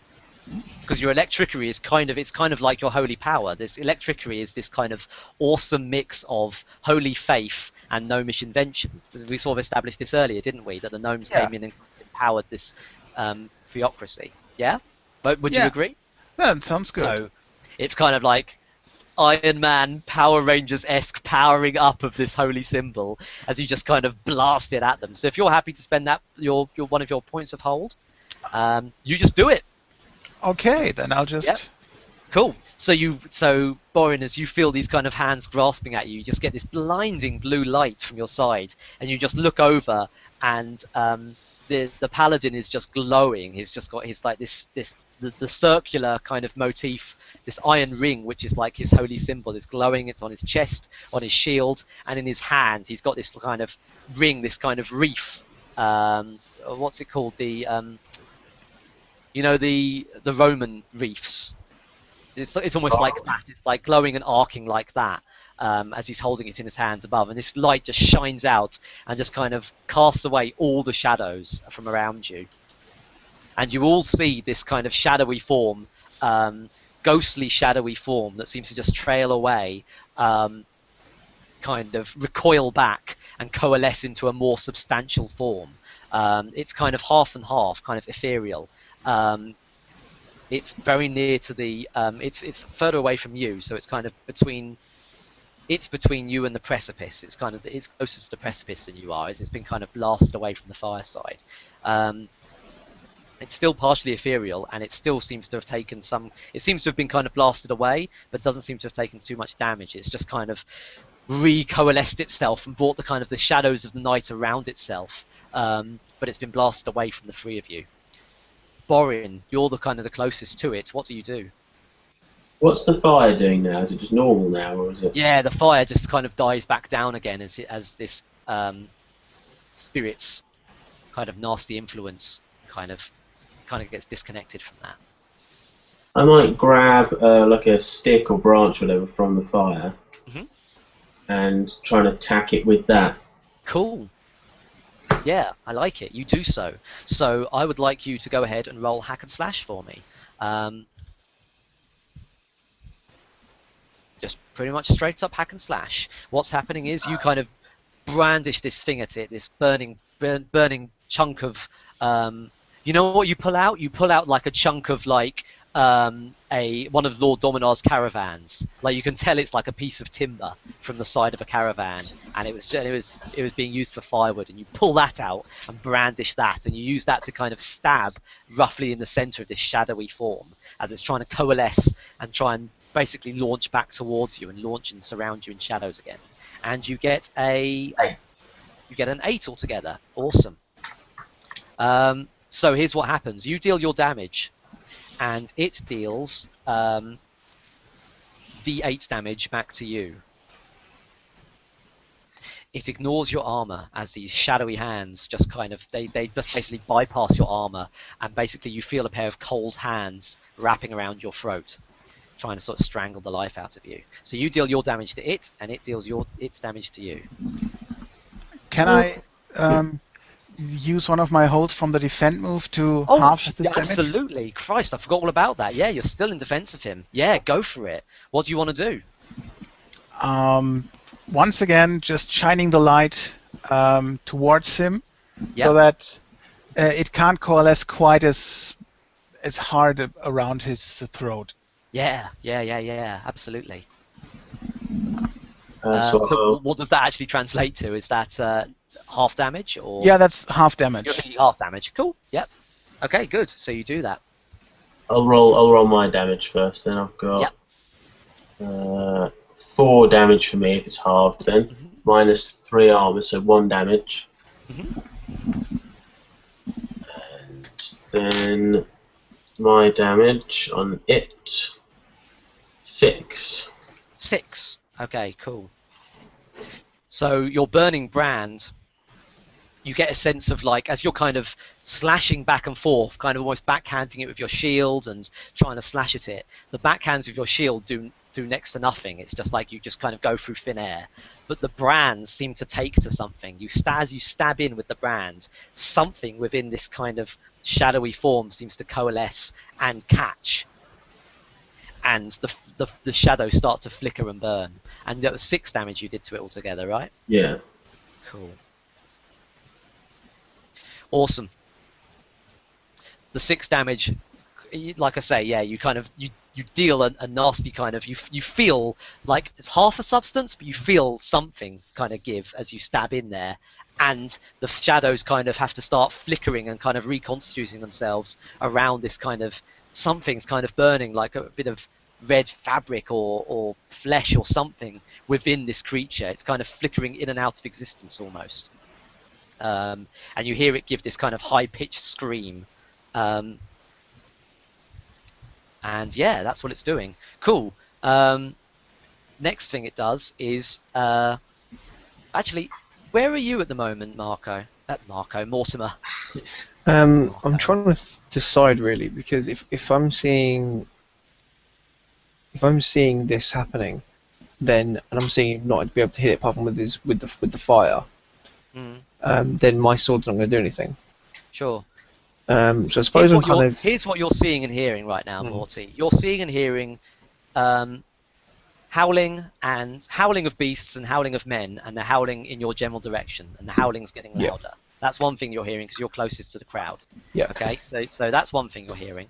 Because your electricity is it's kind of like your holy power. This electricity is this kind of awesome mix of holy faith and gnomish invention. We sort of established this earlier, didn't we? That the gnomes Yeah. came in and empowered this theocracy. Yeah, but would you Yeah, agree? that sounds good. So it's kind of like Iron Man, Power Rangers-esque powering up of this holy symbol as you just kind of blast it at them. So if you're happy to spend that your one of your points of hold, you just do it. Okay, then I'll just. Yep. Cool. So Borin, as you feel these kind of hands grasping at you, you just get this blinding blue light from your side, and you just look over, and the paladin is just glowing. He's just got his like the circular kind of motif, this iron ring, which is like his holy symbol, is glowing. It's on his chest, on his shield, and in his hand, he's got this kind of ring, this kind of wreath. What's it called? The Roman wreaths. It's almost like that. It's like glowing and arcing like that as he's holding it in his hands above. And this light just shines out and just kind of casts away all the shadows from around you. And you all see this kind of shadowy form, ghostly shadowy form that seems to just trail away, kind of recoil back and coalesce into a more substantial form. It's kind of half and half, kind of ethereal. It's very near to the it's further away from you, so it's kind of between you and the precipice. It's closer to the precipice than you are, as it's been kind of blasted away from the fireside. It's still partially ethereal, and it still seems to have taken it seems to have been kind of blasted away, but doesn't seem to have taken too much damage. It's just kind of recoalesced itself and brought the shadows of the night around itself, but it's been blasted away from the three of you. Borin, you're the closest to it. What do you do? What's the fire doing now? Is it just normal now, or is it? Yeah, the fire just kind of dies back down again as this spirit's kind of nasty influence kind of gets disconnected from that. I might grab like a stick or branch or whatever from the fire and try and attack it with that. Cool. Yeah, I like it. You do so. So I would like you to go ahead and roll hack and slash for me. Just pretty much straight up hack and slash. What's happening is you kind of brandish this thing at it, this burning chunk of. You know what you pull out? You pull out like a chunk of like one of Lord Dominar's caravans. Like you can tell it's like a piece of timber from the side of a caravan, and it was being used for firewood. And you pull that out and brandish that, and you use that to kind of stab roughly in the center of this shadowy form as it's trying to coalesce and try and basically launch back towards you and launch and surround you in shadows again. And you get an 8 altogether. Awesome. So here's what happens. You deal your damage, and it deals D8 damage back to you. It ignores your armor as these shadowy hands just kind of, they just basically bypass your armor, and basically you feel a pair of cold hands wrapping around your throat, trying to sort of strangle the life out of you. So you deal your damage to it, and it deals its damage to you. Can I use one of my holds from the defend move to half the damage? Absolutely. Christ, I forgot all about that. Yeah, you're still in defense of him. Yeah, go for it. What do you want to do? Once again, just shining the light towards him, Yep. so that it can't coalesce quite as hard around his throat. Yeah, absolutely. So So what does that actually translate to? Is that half damage, or? Yeah, that's half damage. You're thinking half damage. Cool. Yep. Okay, good. So you do that. I'll roll my damage first. Then I've got 4 damage for me if it's halved. Then minus 3 armor, so 1 damage. And then my damage on it 6. 6. Okay, cool. So your burning brand, you get a sense of, like, as you're kind of slashing back and forth, kind of almost backhanding it with your shield and trying to slash at it, the backhands of your shield do do next to nothing. It's just like you just kind of go through thin air. But the brands seem to take to something. As you stab in with the brand, something within this kind of shadowy form seems to coalesce and catch. And the shadows start to flicker and burn. And that was 6 damage you did to it altogether, right? Yeah. Cool. Awesome. The 6 damage, like I say, yeah, you kind of you deal a nasty kind of you feel like it's half a substance, but you feel something kind of give as you stab in there, and the shadows kind of have to start flickering and kind of reconstituting themselves around this kind of something's kind of burning, like a bit of red fabric or flesh or something within this creature. It's kind of flickering in and out of existence almost, and you hear it give this kind of high-pitched scream. And yeah, that's what it's doing. Cool. Next thing it does is actually, where are you at the moment, Mortimer? I'm trying to decide really, because if I'm seeing this happening, then and I'm seeing him not be able to hit it apart from with the fire, then my sword's not going to do anything. Sure. So I suppose here's what you're seeing and hearing right now, Morty. You're seeing and hearing howling of beasts and howling of men, and the howling in your general direction, and the howling's getting louder. Yeah. That's one thing you're hearing because you're closest to the crowd. Yeah. Okay, so that's one thing you're hearing.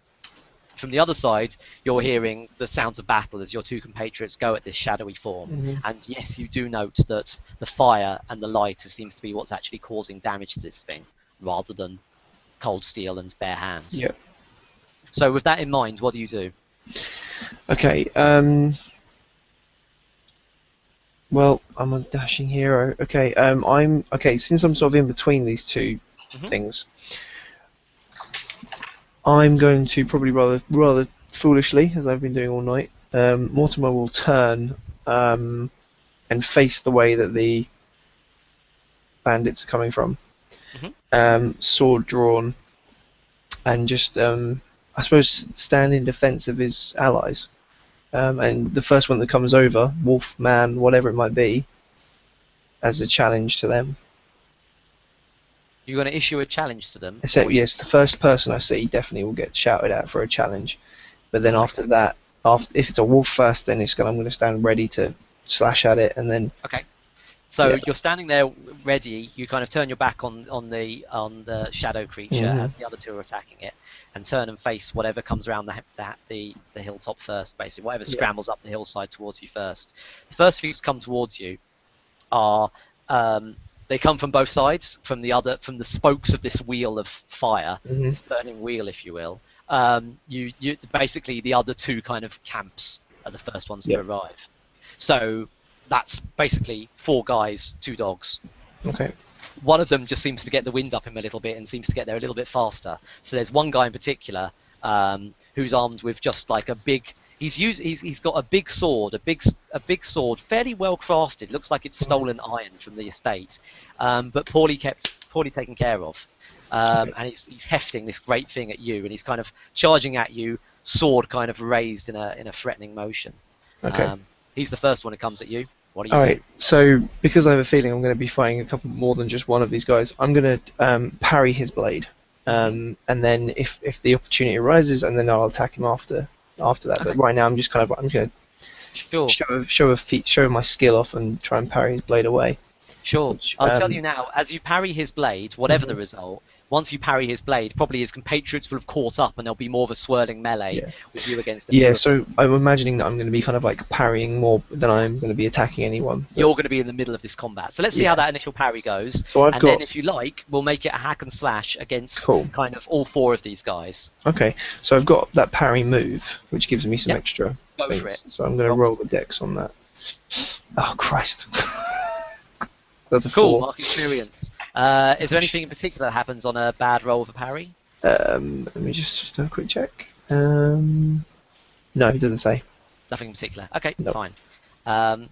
From the other side, you're hearing the sounds of battle as your 2 compatriots go at this shadowy form. And yes, you do note that the fire and the light seems to be what's actually causing damage to this thing, rather than cold steel and bare hands. Yeah. So with that in mind, what do you do? Okay. Well, I'm a dashing hero. Okay. Since I'm sort of in between these 2 things, I'm going to probably rather foolishly, as I've been doing all night. Mortimer will turn and face the way that the bandits are coming from. Sword drawn, and just I suppose stand in defense of his allies, and the first one that comes over, wolf, man, whatever it might be, as a challenge to them. You're going to issue a challenge to them? Yes, the first person I see definitely will get shouted at for a challenge, but then after that, if it's a wolf first, then I'm going to stand ready to slash at it, and then. Okay. So you're standing there ready. You kind of turn your back on the shadow creature as the other 2 are attacking it, and turn and face whatever comes around the hilltop first, basically whatever scrambles up the hillside towards you first. The first few to come towards you are they come from both sides, from the spokes of this wheel of fire, this burning wheel, if you will. You basically the other 2 kind of camps are the first ones to arrive. So. That's basically 4 guys, 2 dogs. Okay. One of them just seems to get the wind up him a little bit and seems to get there a little bit faster. So there's one guy in particular who's armed with just like a big. He's got a big sword, a big sword, fairly well crafted. Looks like it's stolen iron from the estate, but poorly taken care of. And he's hefting this great thing at you, and he's kind of charging at you, sword kind of raised in a threatening motion. Okay. He's the first one who comes at you. What do you do? Alright, so because I have a feeling I'm going to be fighting a couple more than just one of these guys, I'm going to parry his blade, and then if the opportunity arises, and then I'll attack him after that. Okay. But right now I'm just I'm going to show my skill off and try and parry his blade away. Sure. I'll tell you now, as you parry his blade, whatever the result, once you parry his blade, probably his compatriots will have caught up and there'll be more of a swirling melee with you against him. Yeah, so I'm imagining that I'm going to be kind of like parrying more than I'm going to be attacking anyone. But... You're going to be in the middle of this combat. So let's see how that initial parry goes. So then if you like, we'll make it a hack and slash against kind of all 4 of these guys. Okay, so I've got that parry move, which gives me some extra things. For it. So I'm going to roll the dex on that. Oh, Christ. That's a cool 4. Mark experience. Is there anything in particular that happens on a bad roll of a parry? Let me just do a quick check. No, it doesn't say. Nothing in particular. Okay, fine. The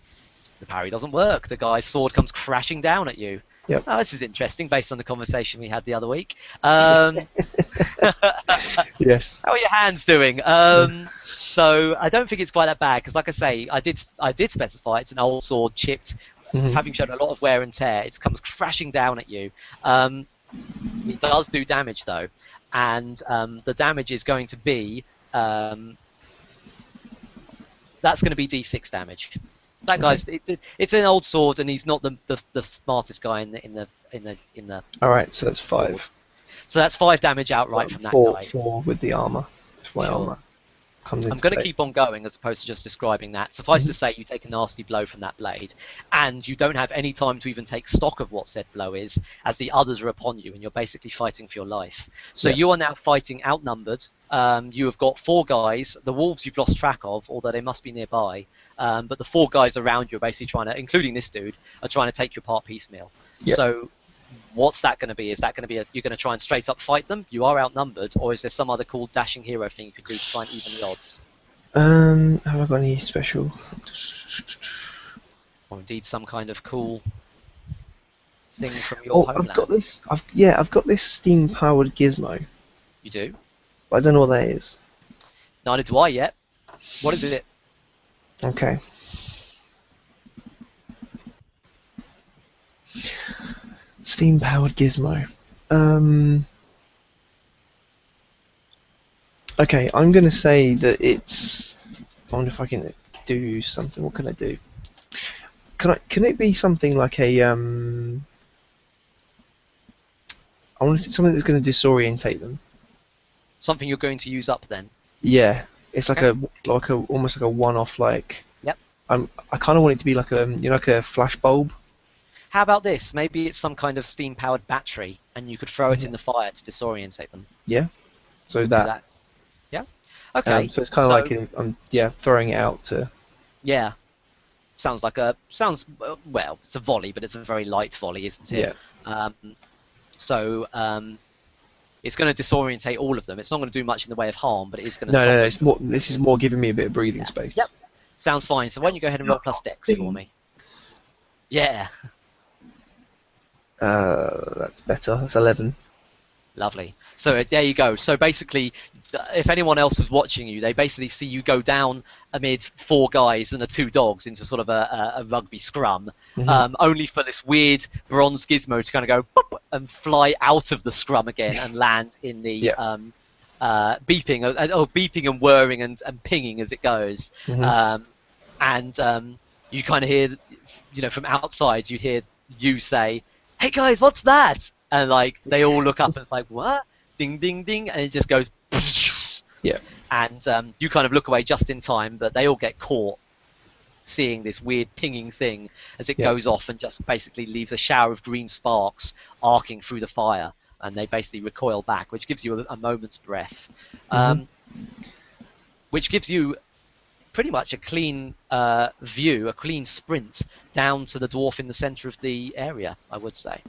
parry doesn't work. The guy's sword comes crashing down at you. Yep. Oh, this is interesting based on the conversation we had the other week. Yes. How are your hands doing? So So I don't think it's quite that bad because, like I say, I did specify it's an old sword, chipped, Mhm. having shown a lot of wear and tear. It comes crashing down at you. It does do damage though, and the damage is going to be that's going to be D6 damage. That guy's it's an old sword, and he's not the smartest guy in the All right, so that's horde. 5. So that's 5 damage outright from that four, guy. 4 with the armor. If my Sure. armor comes into I'm going to play. keep on going as opposed to just describing that. Suffice to say, you take a nasty blow from that blade, and you don't have any time to even take stock of what said blow is, as the others are upon you, and you're basically fighting for your life. So Yeah. you are now fighting outnumbered. You have got 4 guys. The wolves you've lost track of, although they must be nearby. But the 4 guys around you are basically trying to, including this dude, are trying to take you apart piecemeal. Yeah. So what's that going to be? Is that going to be you're going to try and straight up fight them? You are outnumbered, or is there some other cool dashing hero thing you could do to try and even the odds? Have I got any special? Or indeed some kind of cool thing from your Oh, homeland. I've got this. I've got this steam-powered gizmo, You do? but I don't know what that is. Neither do I yet. What is it? Okay. Steam-powered gizmo. Okay, I'm gonna say that it's. I wonder if I can do something. What can I do? Can it be something like a I want to say something that's going to disorientate them. Something you're going to use up then? Yeah, it's like Okay. a almost like a one-off like. Yep. I kind of want it to be like a like a flash bulb. How about this? Maybe it's some kind of steam-powered battery, and you could throw it in the fire to disorientate them. So Do that. that. Yeah. Okay. So it's kind of like I'm throwing it out to. Yeah. Sounds well. It's a volley, but it's a very light volley, isn't it? Yeah. It's going to disorientate all of them. It's not going to do much in the way of harm, but it is going to No, stop no, no. them It's from- more. This is more giving me a bit of breathing space. Yep. Sounds fine. So why don't you go ahead and roll plus dex for me? Yeah. That's better. That's 11. Lovely. So there you go. So basically, if anyone else was watching you, they basically see you go down amid 4 guys and 2 dogs into sort of a rugby scrum, only for this weird bronze gizmo to kind of go boop, and fly out of the scrum again and land in the beeping and whirring and pinging as it goes. You kind of hear, from outside, you'd hear you say, "Hey guys, what's that?" And like they all look up and it's like, "What?" Ding, ding, ding, and it just goes. Yeah. And you kind of look away just in time, but they all get caught seeing this weird pinging thing as it goes off and just basically leaves a shower of green sparks arcing through the fire, and they basically recoil back, which gives you a moment's breath, which gives you pretty much a clean view, a clean sprint down to the dwarf in the center of the area, I would say.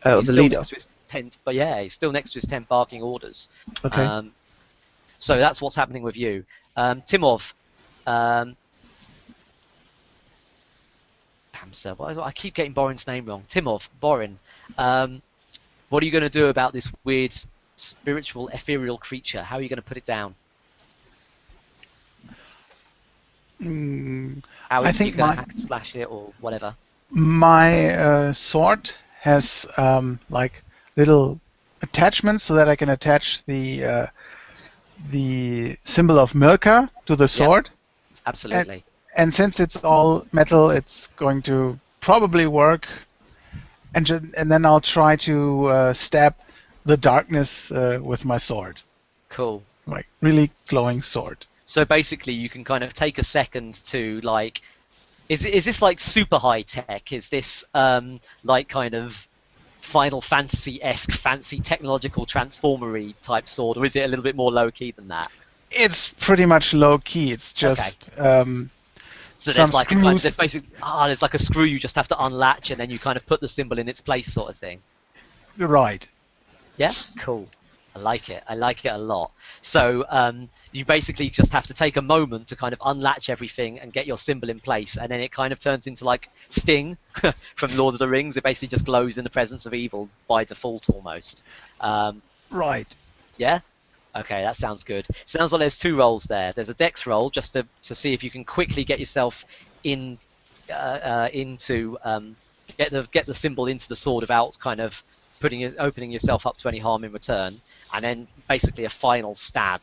The He's still leader. next to his tent, but yeah, he's still next to his tent barking orders. Okay. So that's what's happening with you. Timov. Hamster. I keep getting Borin's name wrong. Timov. Borin. What are you going to do about this weird spiritual ethereal creature? How are you going to put it down? How are I you think going to hack and slash it or whatever? my sword has like little attachments so that I can attach the symbol of Milka to the sword. Absolutely. And since it's all metal, it's going to probably work. And then I'll try to stab the darkness with my sword. Cool. Like really glowing sword. So basically, you can kind of take a second to like, is this like super high tech? Is this like kind of Final Fantasy-esque, fancy technological transformery type sword, or is it a little bit more low key than that? It's pretty much low key. It's just So there's like screws. there's basically there's like a screw you just have to unlatch, and then you kind of put the symbol in its place, sort of thing. Right. Yeah, cool. I like it. I like it a lot. So you basically just have to take a moment to kind of unlatch everything and get your symbol in place, and then it kind of turns into like Sting from Lord of the Rings. It basically just glows in the presence of evil by default almost. Right. Yeah? Okay, that sounds good. Sounds like there's two rolls there. There's a dex roll just to see if you can quickly get yourself in into get the symbol into the sword without kind of opening yourself up to any harm in return, and then basically a final stab,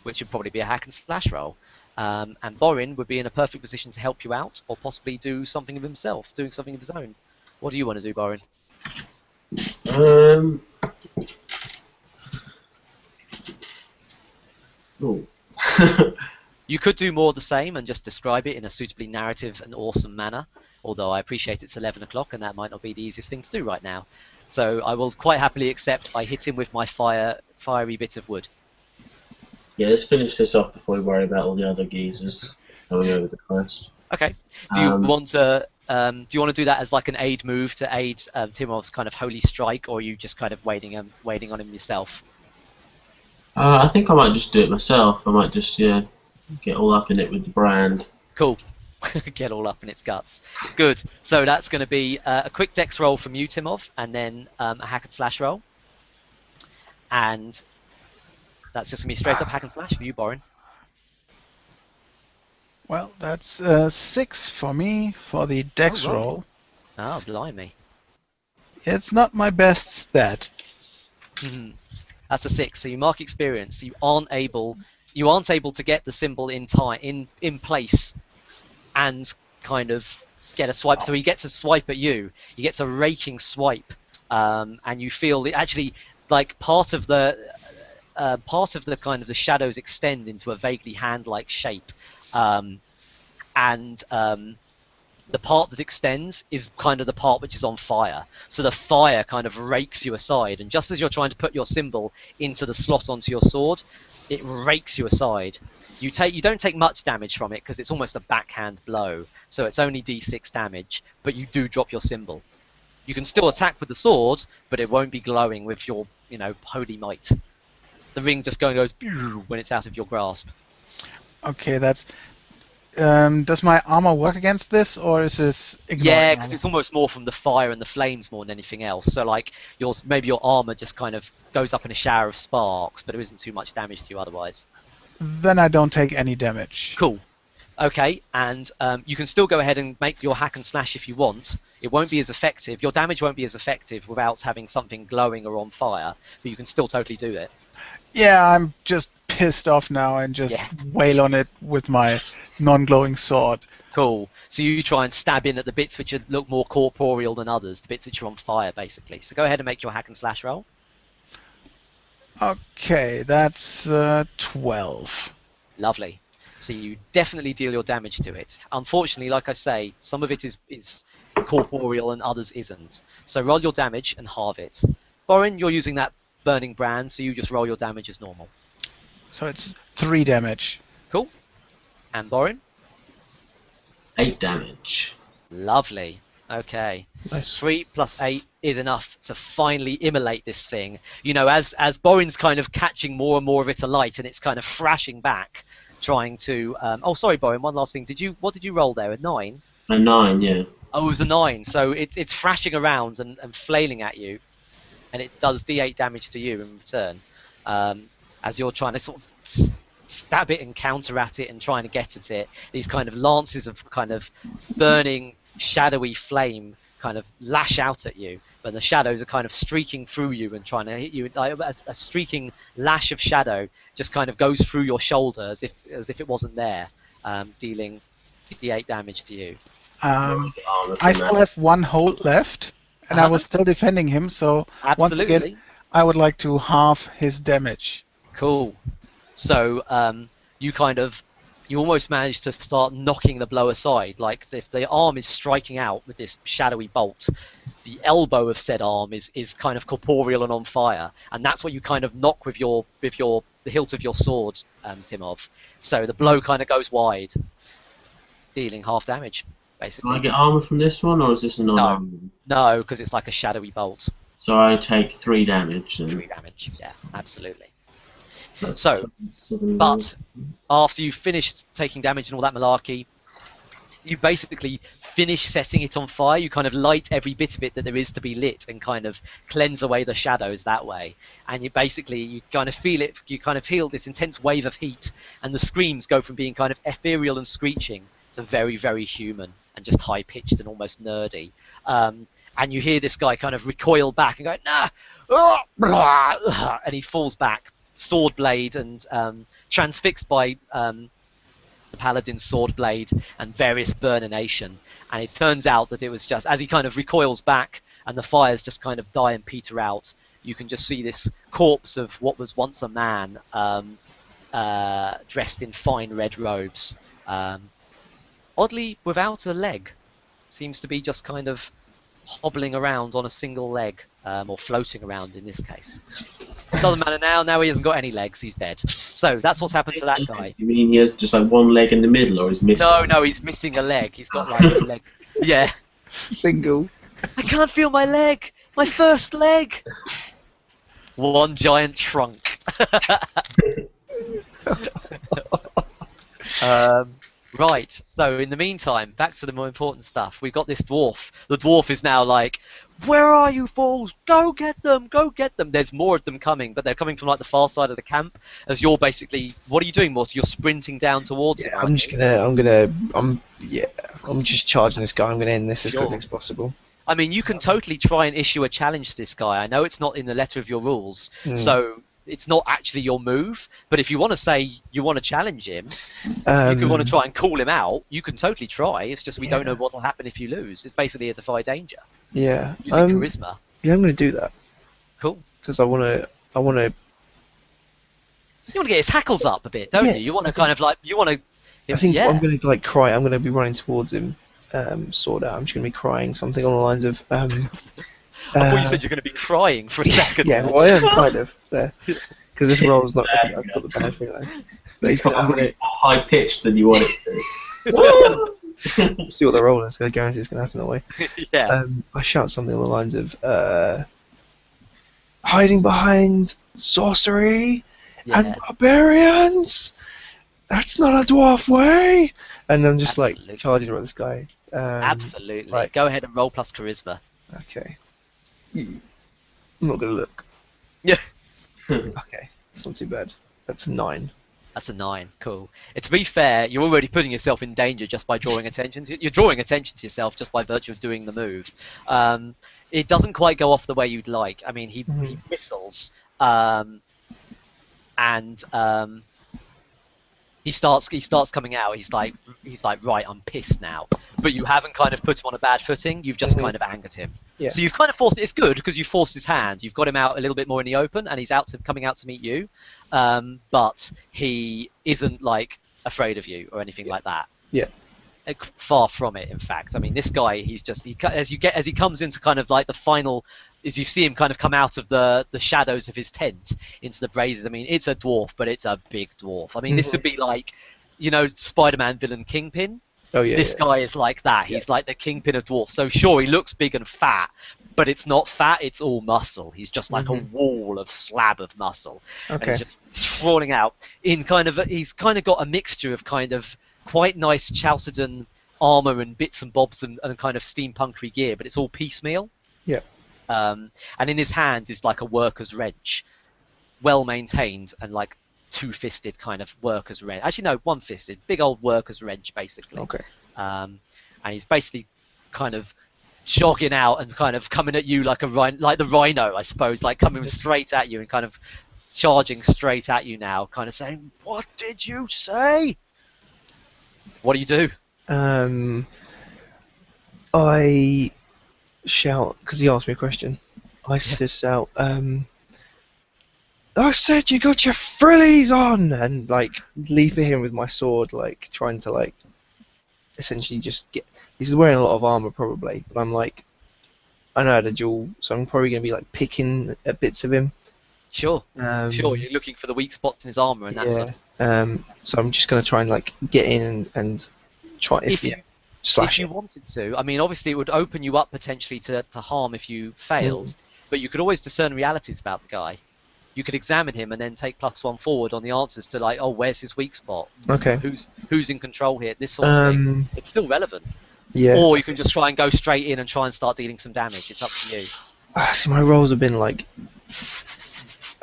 which would probably be a hack and slash roll. And Borin would be in a perfect position to help you out, or possibly do something of himself, doing something of his own. What do you want to do, Borin? Oh. You could do more of the same and just describe it in a suitably narrative and awesome manner, although I appreciate it's 11 o'clock and that might not be the easiest thing to do right now. So I will quite happily accept I hit him with my fiery bit of wood. Yeah, let's finish this off before we worry about all the other geezers coming over the quest. Okay. Do you want to do that as like an aid move to aid Timov's kind of holy strike, or are you just kind of waiting on him yourself? I think I might just do it myself. I might just get all up in it with the brand. Cool. Get all up in its guts. Good. So that's going to be a quick dex roll from you, Timov, and then a hack and slash roll. And that's just going to be straight up hack and slash for you, Borin. Well, that's 6 for me for the dex right. roll. Oh, blimey. It's not my best stat. That's a 6. So you mark experience. You aren't able to get the symbol in place and kind of get a swipe. So he gets a swipe at you. He gets a raking swipe, and you feel actually like part of the kind of the shadows extend into a vaguely hand-like shape, and the part that extends is kind of the part which is on fire. So the fire kind of rakes you aside, and just as you're trying to put your symbol into the slot onto your sword, it rakes you aside. You don't take much damage from it because it's almost a backhand blow, so it's only d6 damage, but you do drop your symbol. You can still attack with the sword, but it won't be glowing with your, holy might. The ring just goes when it's out of your grasp. Okay, that's... does my armor work against this, or is this ignoring? Yeah, because it's almost more from the fire and the flames more than anything else. So like maybe your armor just kind of goes up in a shower of sparks, but it isn't too much damage to you otherwise. Then I don't take any damage. Cool. Okay, and you can still go ahead and make your hack and slash if you want. It won't be as effective. Your damage won't be as effective without having something glowing or on fire, but you can still totally do it. Yeah, I'm just pissed off now and just wail on it with my non-glowing sword. Cool. So you try and stab in at the bits which look more corporeal than others, the bits which are on fire, basically. So go ahead and make your hack and slash roll. Okay, that's 12. Lovely. So you definitely deal your damage to it. Unfortunately, like I say, some of it is corporeal and others isn't. So roll your damage and halve it. Borin, you're using that burning brand, so you just roll your damage as normal. So it's 3 damage. Cool. And Borin? 8 damage. Lovely. Okay. Nice. 3 plus 8 is enough to finally immolate this thing. As Borin's kind of catching more and more of it alight, and it's kind of thrashing back, trying to... oh, sorry, Borin, one last thing. What did you roll there? A 9? A 9, yeah. Oh, it was a 9. So it's thrashing around and flailing at you, and it does d8 damage to you in return, as you're trying to sort of stab it and counter at it and trying to get at it. These kind of lances of kind of burning, shadowy flame kind of lash out at you, but the shadows are kind of streaking through you and trying to hit you. Like a streaking lash of shadow just kind of goes through your shoulder as if it wasn't there, dealing d8 damage to you. I still have 1 hold left, and I was still defending him, so once again, I would like to halve his damage. Cool. So you almost manage to start knocking the blow aside. Like if the arm is striking out with this shadowy bolt, the elbow of said arm is kind of corporeal and on fire, and that's what you kind of knock with the hilt of your sword, Timov. So the blow kind of goes wide, dealing half damage, basically. Do I get armor from this one, or is this a non-armor? No, because it's like a shadowy bolt. So I take 3 damage. Then. 3 damage, yeah, absolutely. That's So, but after you've finished taking damage and all that malarkey, you basically finish setting it on fire. You kind of light every bit of it that there is to be lit and kind of cleanse away the shadows that way. And you kind of feel it. You kind of feel this intense wave of heat, and the screams go from being kind of ethereal and screeching to very, very human and just high pitched and almost nerdy. And you hear this guy kind of recoil back and go, nah, and he falls back, sword blade and transfixed by the paladin's sword blade and various burnination. And it turns out that it was just, as he kind of recoils back and the fires just kind of die and peter out, you can just see this corpse of what was once a man, dressed in fine red robes, oddly without a leg. Seems to be just kind of hobbling around on a single leg, or floating around in this case. Doesn't matter now he hasn't got any legs, he's dead. So that's what's happened to that guy. You mean he has just like one leg in the middle, or he's missing? No, he's missing a leg. He's got like a leg. Yeah. Single. I can't feel my leg! My first leg! One giant trunk. Right, so in the meantime, back to the more important stuff. We've got this dwarf. The dwarf is now like, where are you fools? Go get them! Go get them! There's more of them coming, but they're coming from like the far side of the camp. As you're basically, what are you doing, Morty? You're sprinting down towards him. I'm just charging this guy. I'm gonna end this as quickly as possible. I mean, you can totally try and issue a challenge to this guy. I know it's not in the letter of your rules, so it's not actually your move. But if you want to say you want to challenge him, you want to try and call him out, you can totally try. It's just we don't know what will happen if you lose. It's basically a defy danger. Yeah. Using charisma. Yeah, I'm gonna do that. Cool. Because I wanna. You want to get his hackles up a bit, don't you? You want to kind of like I think I'm gonna like cry. I'm gonna be running towards him, sword out. I'm just gonna be crying something along the lines of. I thought you said you're going to be crying for a second. Yeah, well, I am kind of there because this roll's not. I think I've got the bad thing. But I'm gonna high pitched than you want it to. see what the roll is. I guarantee it's gonna happen that way. Yeah. I shout something along the lines of hiding behind sorcery and barbarians. That's not a dwarf way. And I'm just like charging around this guy. Absolutely. Right. Go ahead and roll plus charisma. Okay. I'm not gonna look. Yeah. Okay, it's not too bad. That's a 9. That's a 9. Cool. To be fair, you're already putting yourself in danger just by drawing attention. You're drawing attention to yourself just by virtue of doing the move. It doesn't quite go off the way you'd like. I mean, he whistles, and he starts coming out. He's like, right, I'm pissed now. But you haven't kind of put him on a bad footing. You've just kind of angered him. Yeah. So you've kind of forced. It's good because you've forced his hand. You've got him out a little bit more in the open, and he's coming out to meet you. But he isn't like afraid of you or anything like that. Yeah. Far from it, in fact. I mean, this guy, as he comes into kind of like the final, as you see him kind of come out of the shadows of his tent into the blazes. I mean, it's a dwarf, but it's a big dwarf. I mean, this would be like, Spider-Man villain Kingpin. Oh yeah. This guy is like that. He's like the Kingpin of dwarfs. So sure, he looks big and fat, but it's not fat. It's all muscle. He's just like a wall of slab of muscle. Okay. And he's just crawling out in he's kind of got a mixture of kind of quite nice Chalcedon armor and bits and bobs and kind of steampunkery gear, but it's all piecemeal. Yeah. And in his hand is like a worker's wrench, well maintained and like two-fisted kind of worker's wrench. Actually, no, one-fisted, big old worker's wrench, basically. Okay. And he's basically kind of jogging out and kind of coming at you like the rhino, I suppose, like coming straight at you and kind of charging straight at you now, kind of saying, "What did you say?" What do you do? I shout because he asked me a question. I just shout, I said you got your frillies on, and like leap at him with my sword, like trying to like essentially just get. He's wearing a lot of armor probably, but I'm like, I know how to duel, so I'm probably gonna be like picking at bits of him. Sure. Sure. You're looking for the weak spots in his armor and that sort of. So I'm just gonna try and like get in and try if you wanted to. I mean, obviously it would open you up potentially to harm if you failed, but you could always discern realities about the guy. you could examine him and then take +1 forward on the answers to like, oh, where's his weak spot? Okay. Who's in control here? This sort of thing. It's still relevant. Yeah. Or you can just try and go straight in and try and start dealing some damage. It's up to you. See, my rolls have been like.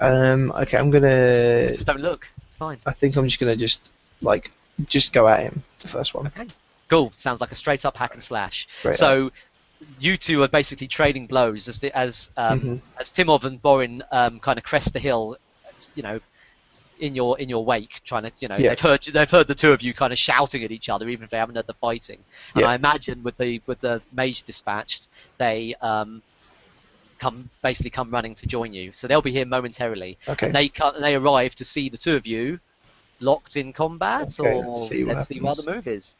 Okay, I'm gonna. Just don't look. It's fine. I think I'm just gonna just go at him. The first one. Okay. Cool. Sounds like a straight up hack and slash. Straight so, you two are basically trading blows as Timov and Borin kind of crest the hill, you know, in your wake, trying to, you know, Yeah. they've heard the two of you kind of shouting at each other, even if they haven't heard the fighting. And Yeah. I imagine with the mage dispatched, they come running to join you. So they'll be here momentarily. Okay. And they arrive to see the two of you locked in combat, Okay, or let's see what let's see what happens. the move is.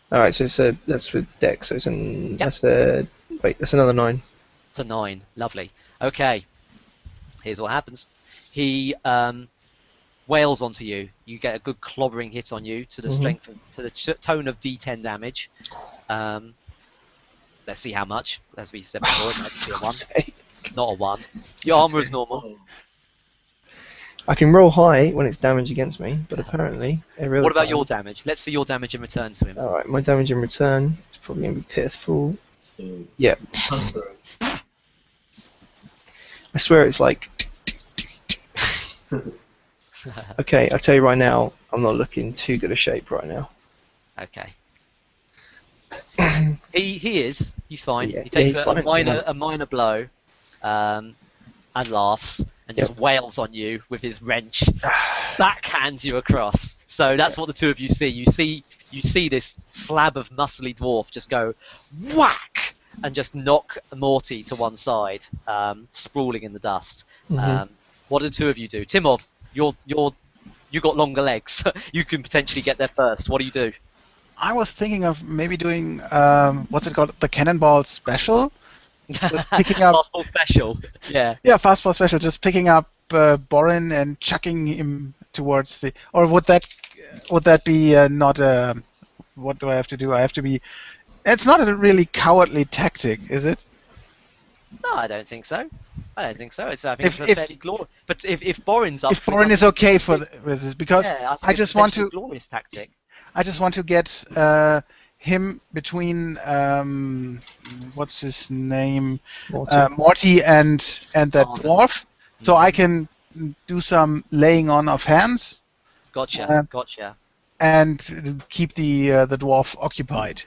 All right, so that's with Dex. So it's an Yep. that's another 9. It's a 9. Lovely. Okay. Here's what happens. He wails onto you. You get a good clobbering hit on you to the strength to the tone of D10 damage. Let's see how much. As we said before, it might be a 1. It's not a 1. Your armor is normal. I can roll high when it's damage against me, but apparently every other What about time- your damage? Let's see your damage in return to him. All right, my damage in return is probably gonna be pitiful. Two. Yeah, I swear it's like. Okay, I tell you right now, I'm not looking too good a shape right now. Okay. He is. He's fine. Yeah, He takes he's fine. a minor blow, and laughs and just wails on you with his wrench. Backhands you across. So that's what the two of you see. You see this slab of muscly dwarf just go whack and just knock Morty to one side, sprawling in the dust. What do the two of you do? Timov, you got longer legs. You can potentially get there first. What do you do? I was thinking of maybe doing what's it called, the cannonball special. Just picking up Fastball special. Yeah. Yeah, fastball special. Just picking up Borin and chucking him towards the. Or would that be not a? What do I have to do? I have to be. It's not a really cowardly tactic, is it? No, I don't think so. I think it's a If- fairly glorious. But if Borin's up, If Borin is okay with this, because yeah, I just want to. glorious tactic. I just want to get him between what's his name, Morty and that Arthur. dwarf, so I can do some laying on of hands Gotcha. and keep the dwarf occupied.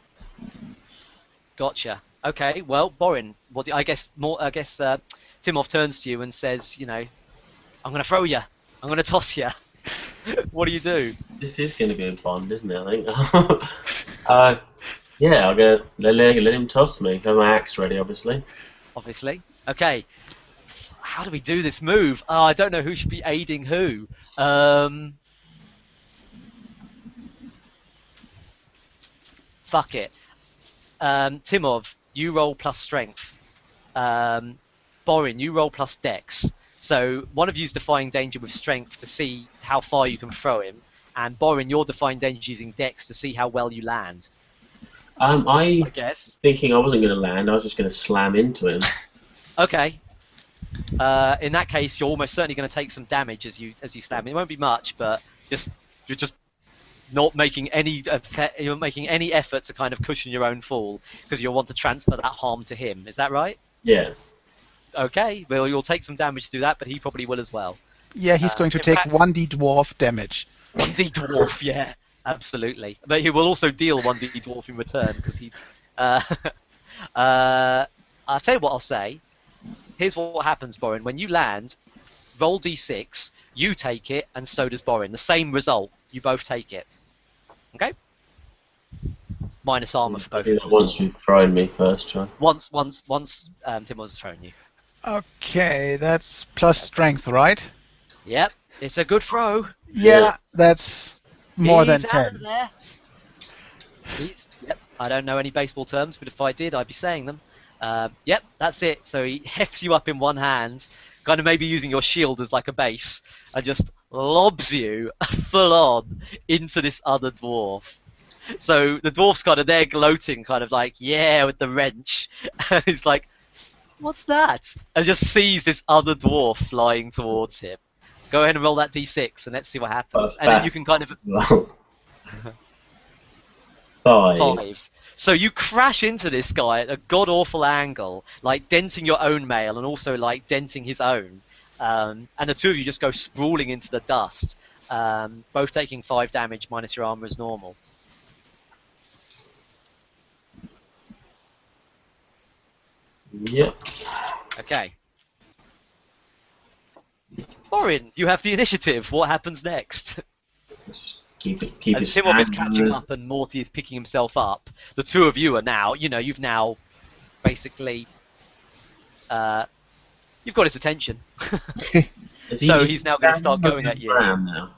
Gotcha. Okay. Well, Borin, I guess Timov turns to you and says, you know, I'm going to throw you. I'm going to toss you. What do you do? This is going to be a bond, isn't it? I think. Yeah, I'll go. Let him toss me. Have my axe ready, obviously. Obviously. Okay. How do we do this move? Oh, I don't know who should be aiding who. Fuck it. Timov, you roll plus strength. Borin, you roll plus dex. So one of you's defying danger with strength to see how far you can throw him, and Borin, you're defying danger using dex to see how well you land. I guess. Thinking I wasn't going to land, I was just going to slam into him. Okay. In that case, you're almost certainly going to take some damage as you slam. It won't be much, but you're just not making any effort to kind of cushion your own fall because you'll want to transfer that harm to him. Is that right? Yeah. Okay. Well, you'll take some damage to do that, but he probably will as well. Yeah, he's going to in take fact- 1d dwarf damage. 1d dwarf, yeah, absolutely. But he will also deal 1d dwarf in return because he. I'll tell you what I'll say. Here's what happens, Borin. When you land, roll d6. You take it, and so does Borin. The same result. You both take it. Okay. Minus armor for both. Do that once you've thrown me first, try. Once Tim was thrown you. Okay, that's plus strength, right? Yep. It's a good throw. Yeah, that's more than He's out of 10. there. Yep. I don't know any baseball terms, but if I did, I'd be saying them. Yep, that's it. So he hefts you up in one hand, kind of maybe using your shield as like a base, and just lobs you full on into this other dwarf. So the dwarf's kind of there gloating, kind of like, yeah, with the wrench. And he's like, What's that? And just sees this other dwarf flying towards him. Go ahead and roll that d6 and let's see what happens. And then you can kind of... Well, 5. So you crash into this guy at a god-awful angle, like denting your own mail and also like denting his own. And the two of you just go sprawling into the dust, both taking 5 damage minus your armor as normal. Yep. Okay. Borin, you have the initiative. What happens next? Keep As his Timov is hand catching on up and Morty is picking himself up, the two of you are now, you've now basically, you've got his attention. Is So he's now going to start standing or going is at he you. on the ground now?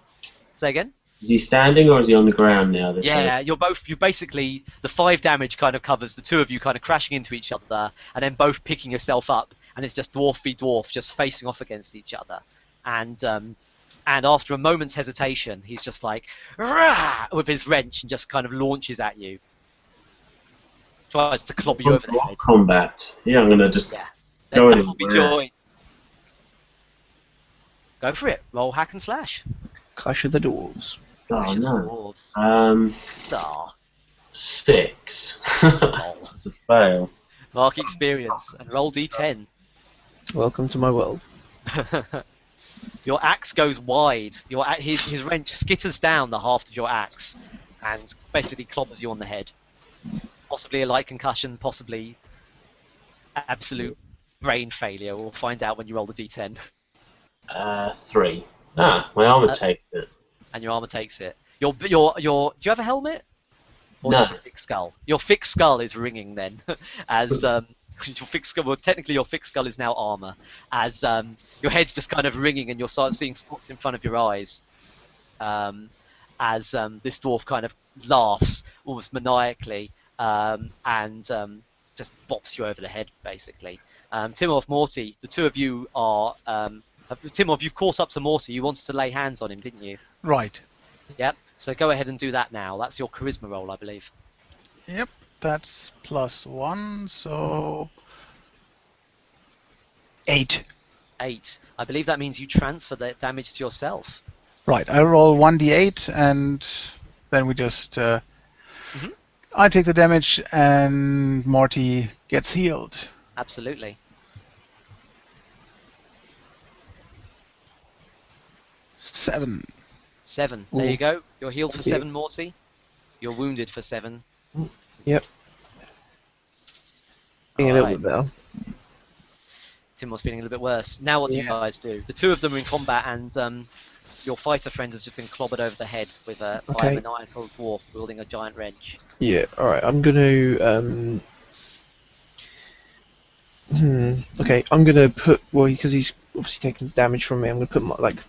Say again? Is he standing or is he on the ground now? Yeah, you basically, the 5 damage kind of covers the two of you kind of crashing into each other and then both picking yourself up, and it's just dwarf v dwarf just facing off against each other. And after a moment's hesitation, he's just like, "Rah!" with his wrench and just kind of launches at you. Tries to clobber you over the head. Combat. Yeah, I'm gonna just Yeah. go Then in. that'll be joy. Go for it. Roll hack and slash. Clash of the Dwarves. Oh Clash of the no. Dwarves. Ah, 6. lol. That's a fail. Mark experience and roll d10. Welcome to my world. Your axe goes wide. His wrench skitters down the haft of your axe and basically clobbers you on the head. Possibly a light concussion, possibly absolute brain failure. We'll find out when you roll the d10. 3. Ah, my armor takes it. And your armor takes it. Do you have a helmet? Or No. just a fixed skull? Your fixed skull is ringing then, as your fixed skull. Well, technically your fixed skull is now armor, as your head's just kind of ringing and you're start seeing spots in front of your eyes, as this dwarf kind of laughs almost maniacally and just bops you over the head basically. Timov, Morty, the two of you are. Timov, you've caught up to Morty. You wanted to lay hands on him, didn't you? Right. Yep. So go ahead and do that now. That's your charisma roll, I believe. Yep. That's +1, so 8. 8. I believe that means you transfer the damage to yourself. Right. I roll 1d8, and then we just. I take the damage, and Morty gets healed. Absolutely. 7. 7. Ooh. There you go. You're healed for Thank you. 7, Morty. You're wounded for 7. Yep. Being a little Alright. bit better. Tim was feeling a little bit worse. Now what do you Yeah. guys do? The two of them are in combat, and your fighter friend has just been clobbered over the head by a Okay. maniacal dwarf wielding a giant wrench. Yeah, alright, I'm gonna okay, I'm gonna put because he's obviously taking damage from me, I'm gonna put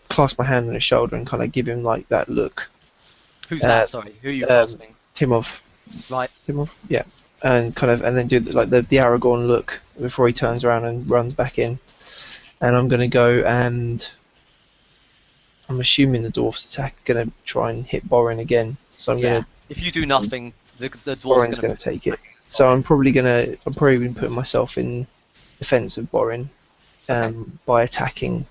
clasp my hand on his shoulder and kinda give him like that look. Who's that, sorry? Who are you clasping? Timov. Right. Timov? Yeah. And then do the Aragorn look before he turns around and runs back in. And I'm gonna go and I'm assuming the dwarf's attack gonna try and hit Borin again. So I'm Yeah. gonna If you do nothing, the dwarf's Borin's going gonna take it. So I'm probably gonna put myself in defense of Borin by attacking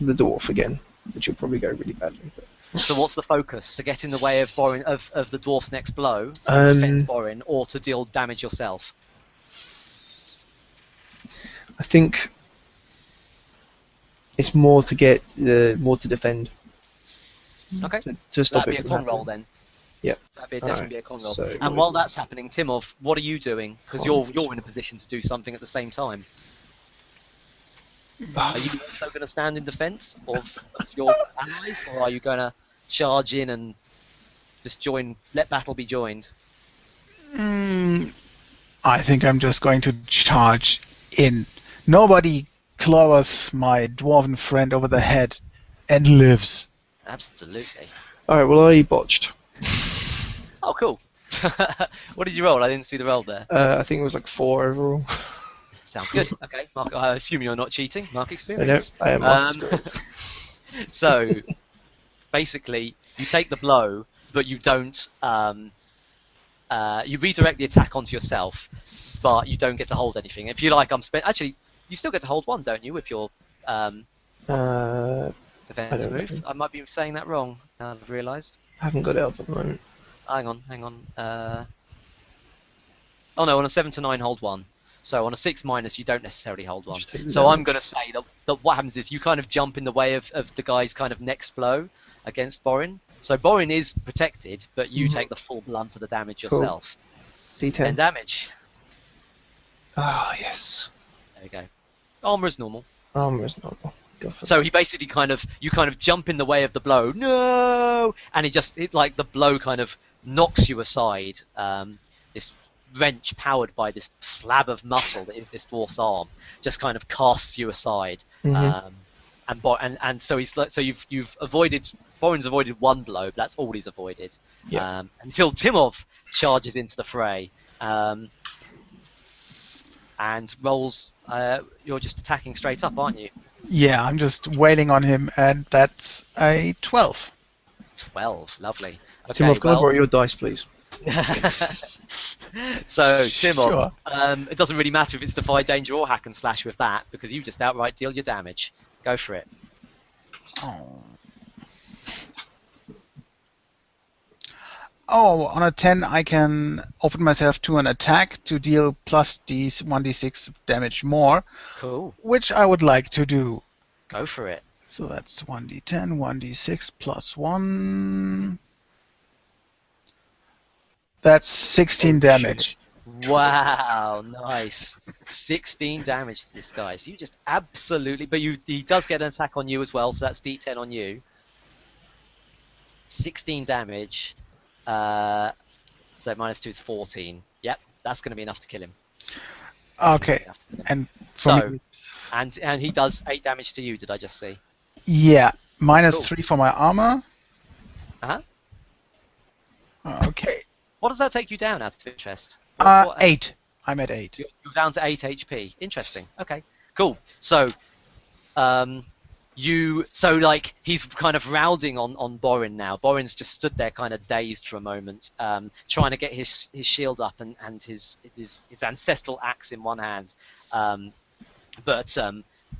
the dwarf again, which will probably go really badly. But. So what's the focus? To get in the way of Borin, of the dwarf's next blow, defend Borin, or to deal damage yourself? I think it's more to get more to defend. Okay. To stop That'd it be a from con roll happening. then. Yep. That'd be Alright, definitely be a con roll. so And while that's happening, Timov, what are you doing? Because you're in a position to do something at the same time. Are you also going to stand in defence of your allies, or are you going to charge in and just let battle be joined? I think I'm just going to charge in. Nobody clobbers my dwarven friend over the head and lives. Absolutely. Alright, well I botched. Oh, cool. What did you roll? I didn't see the roll there. I think it was like 4 overall. Sounds good. Okay, Mark. I assume you're not cheating. Mark I experience. know, I am not experienced. So, basically, you take the blow, but you don't. You redirect the attack onto yourself, but you don't get to hold anything. If you like, actually, you still get to hold one, don't you, with your I defense don't move? know. I might be saying that wrong. Now I've realised. haven't got it up at the moment. Hang on. Oh no, on a 7 to 9, hold one. So on a 6 minus, you don't necessarily hold one. Just take the So I'm damage. going to say that what happens is you kind of jump in the way of the guy's kind of next blow against Borin. So Borin is protected, but you take the full blunt of the damage Cool. yourself. 10 D10. damage. Ah, yes. There we go. Armor is normal. Armor is normal. Go for So he basically you kind of jump in the way of the blow. No! And like the blow kind of knocks you aside. This wrench powered by this slab of muscle that is this dwarf's arm just kind of casts you aside. Mhm. And so you've avoided. Borin's avoided one blow, but that's all he's avoided. Yeah. Until Timov charges into the fray. And rolls. You're just attacking straight up, aren't you? Yeah, I'm just wailing on him, and that's a 12. 12, lovely. Tim, Okay, I've got to borrow your dice, please. So, Timov, Sure. it doesn't really matter if it's Defy Danger or Hack and Slash with that, because you just outright deal your damage. Go for it. Oh, on a 10, I can open myself to an attack to deal plus 1d6 damage more, Cool. which I would like to do. Go for it. So that's 1d10, 1d6 plus 1. That's 16 damage. Wow, nice. 16 damage to this guy. So you just absolutely... But he does get an attack on you as well, so that's D10 on you. 16 damage. So minus 2 is 14. Yep, that's going to be enough to kill him. Okay, Enough to kill him. and for So, me, and he does 8 damage to you, did I just see? yeah, minus Cool. 3 for my armor. Uh-huh. Okay, What does that take you down, out of interest? What- 8. I'm at 8. You're down to 8 HP. Interesting. Okay, cool. So, he's kind of rounding on Borin now. Borin's just stood there kind of dazed for a moment, trying to get his shield up and his ancestral axe in one hand. But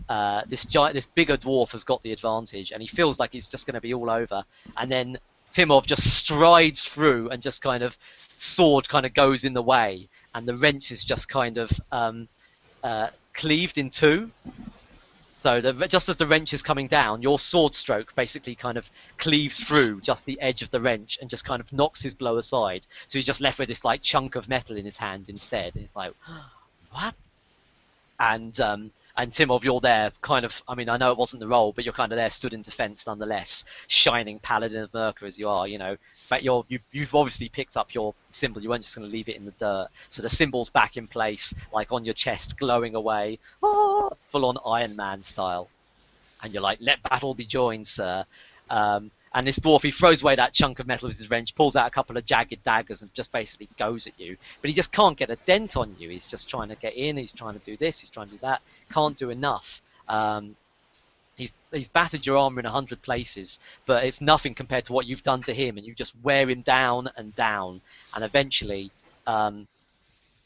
this bigger dwarf has got the advantage, and he feels like he's just going to be all over. And then Timov just strides through, and just kind of sword kind of goes in the way, and the wrench is just kind of cleaved in two. So just as the wrench is coming down, your sword stroke basically kind of cleaves through just the edge of the wrench and just kind of knocks his blow aside. So he's just left with this like chunk of metal in his hand instead. And he's like, what? And Timov, you're there, kind of. I mean, I know it wasn't the role, but you're kind of there, stood in defense nonetheless, shining paladin of Merca as you are, you know. But you've obviously picked up your symbol. You weren't just going to leave it in the dirt. So the symbol's back in place, like on your chest, glowing away, full on Iron Man style. And you're like, let battle be joined, sir. And this dwarf, he throws away that chunk of metal with his wrench, pulls out a couple of jagged daggers, and just basically goes at you. But he just can't get a dent on you. He's just trying to get in. He's trying to do this. He's trying to do that. Can't do enough. He's battered your armor in 100 places, but it's nothing compared to what you've done to him, and you just wear him down and down. And eventually,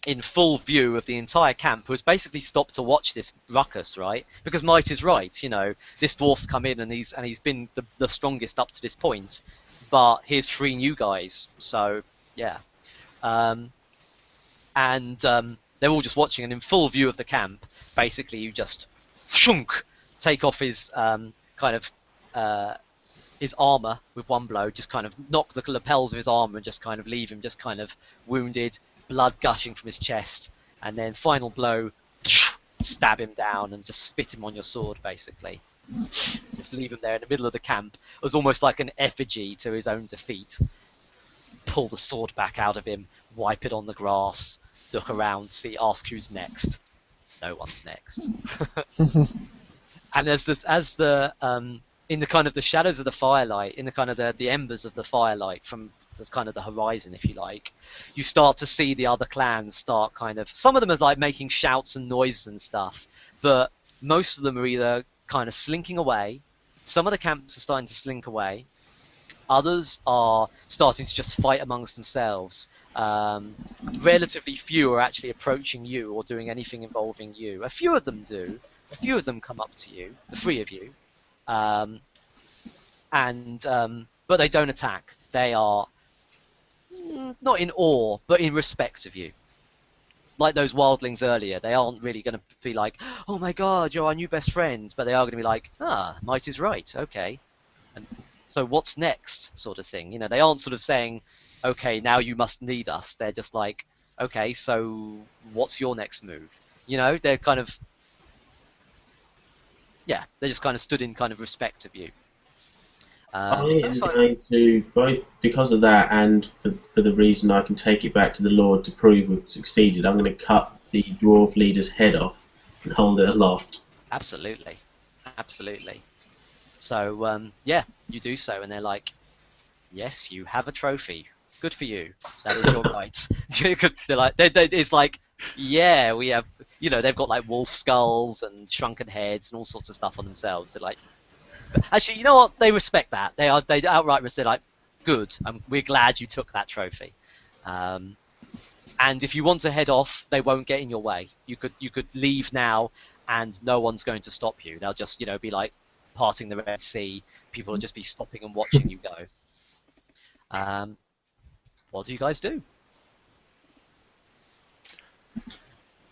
in full view of the entire camp, who has basically stopped to watch this ruckus, right? Because might is right, you know. This dwarf's come in and he's been the strongest up to this point, but here's 3 new guys, so yeah. They're all just watching, and in full view of the camp, basically you just shunk, take off his his armor with one blow, just kind of knock the lapels of his armor and just kind of leave him just kind of wounded, blood gushing from his chest, and then final blow, stab him down and just spit him on your sword, basically. Just leave him there in the middle of the camp as almost like an effigy to his own defeat. Pull the sword back out of him, wipe it on the grass, look around, ask who's next. No one's next. And in the kind of the shadows of the firelight, in the kind of the embers of the firelight from the kind of the horizon, if you like, you start to see the other clans start kind of, some of them are like making shouts and noises and stuff, but most of them are either kind of slinking away. Some of the camps are starting to slink away. Others are starting to just fight amongst themselves. Relatively few are actually approaching you or doing anything involving you. A few of them do. A few of them come up to you, the three of you, um, but they don't attack. They are not in awe, but in respect of you. Like those wildlings earlier, they aren't really going to be like, "Oh my God, you're our new best friend," but they are going to be like, "Ah, might is right, okay." And so what's next, sort of thing. They aren't sort of saying, "Okay, now you must need us." They're just like, "Okay, so what's your next move?" They're kind of, yeah, they just kind of stood in kind of respect of you. I am So going to, both because of that and for the reason I can take it back to the Lord to prove we've succeeded, I'm going to cut the dwarf leader's head off and hold it aloft. absolutely, absolutely. So yeah, you do so, and they're like, "Yes, you have a trophy. Good for you. That is your right." Because they're like, it's like, yeah, we have. They've got like wolf skulls and shrunken heads and all sorts of stuff on themselves. They're like, actually, you know what? They respect that. They outright say like, "Good. We're glad you took that trophy." And if you want to head off, they won't get in your way. You could leave now, and no one's going to stop you. They'll just be like parting the Red Sea. People will just be stopping and watching you go. What do you guys do?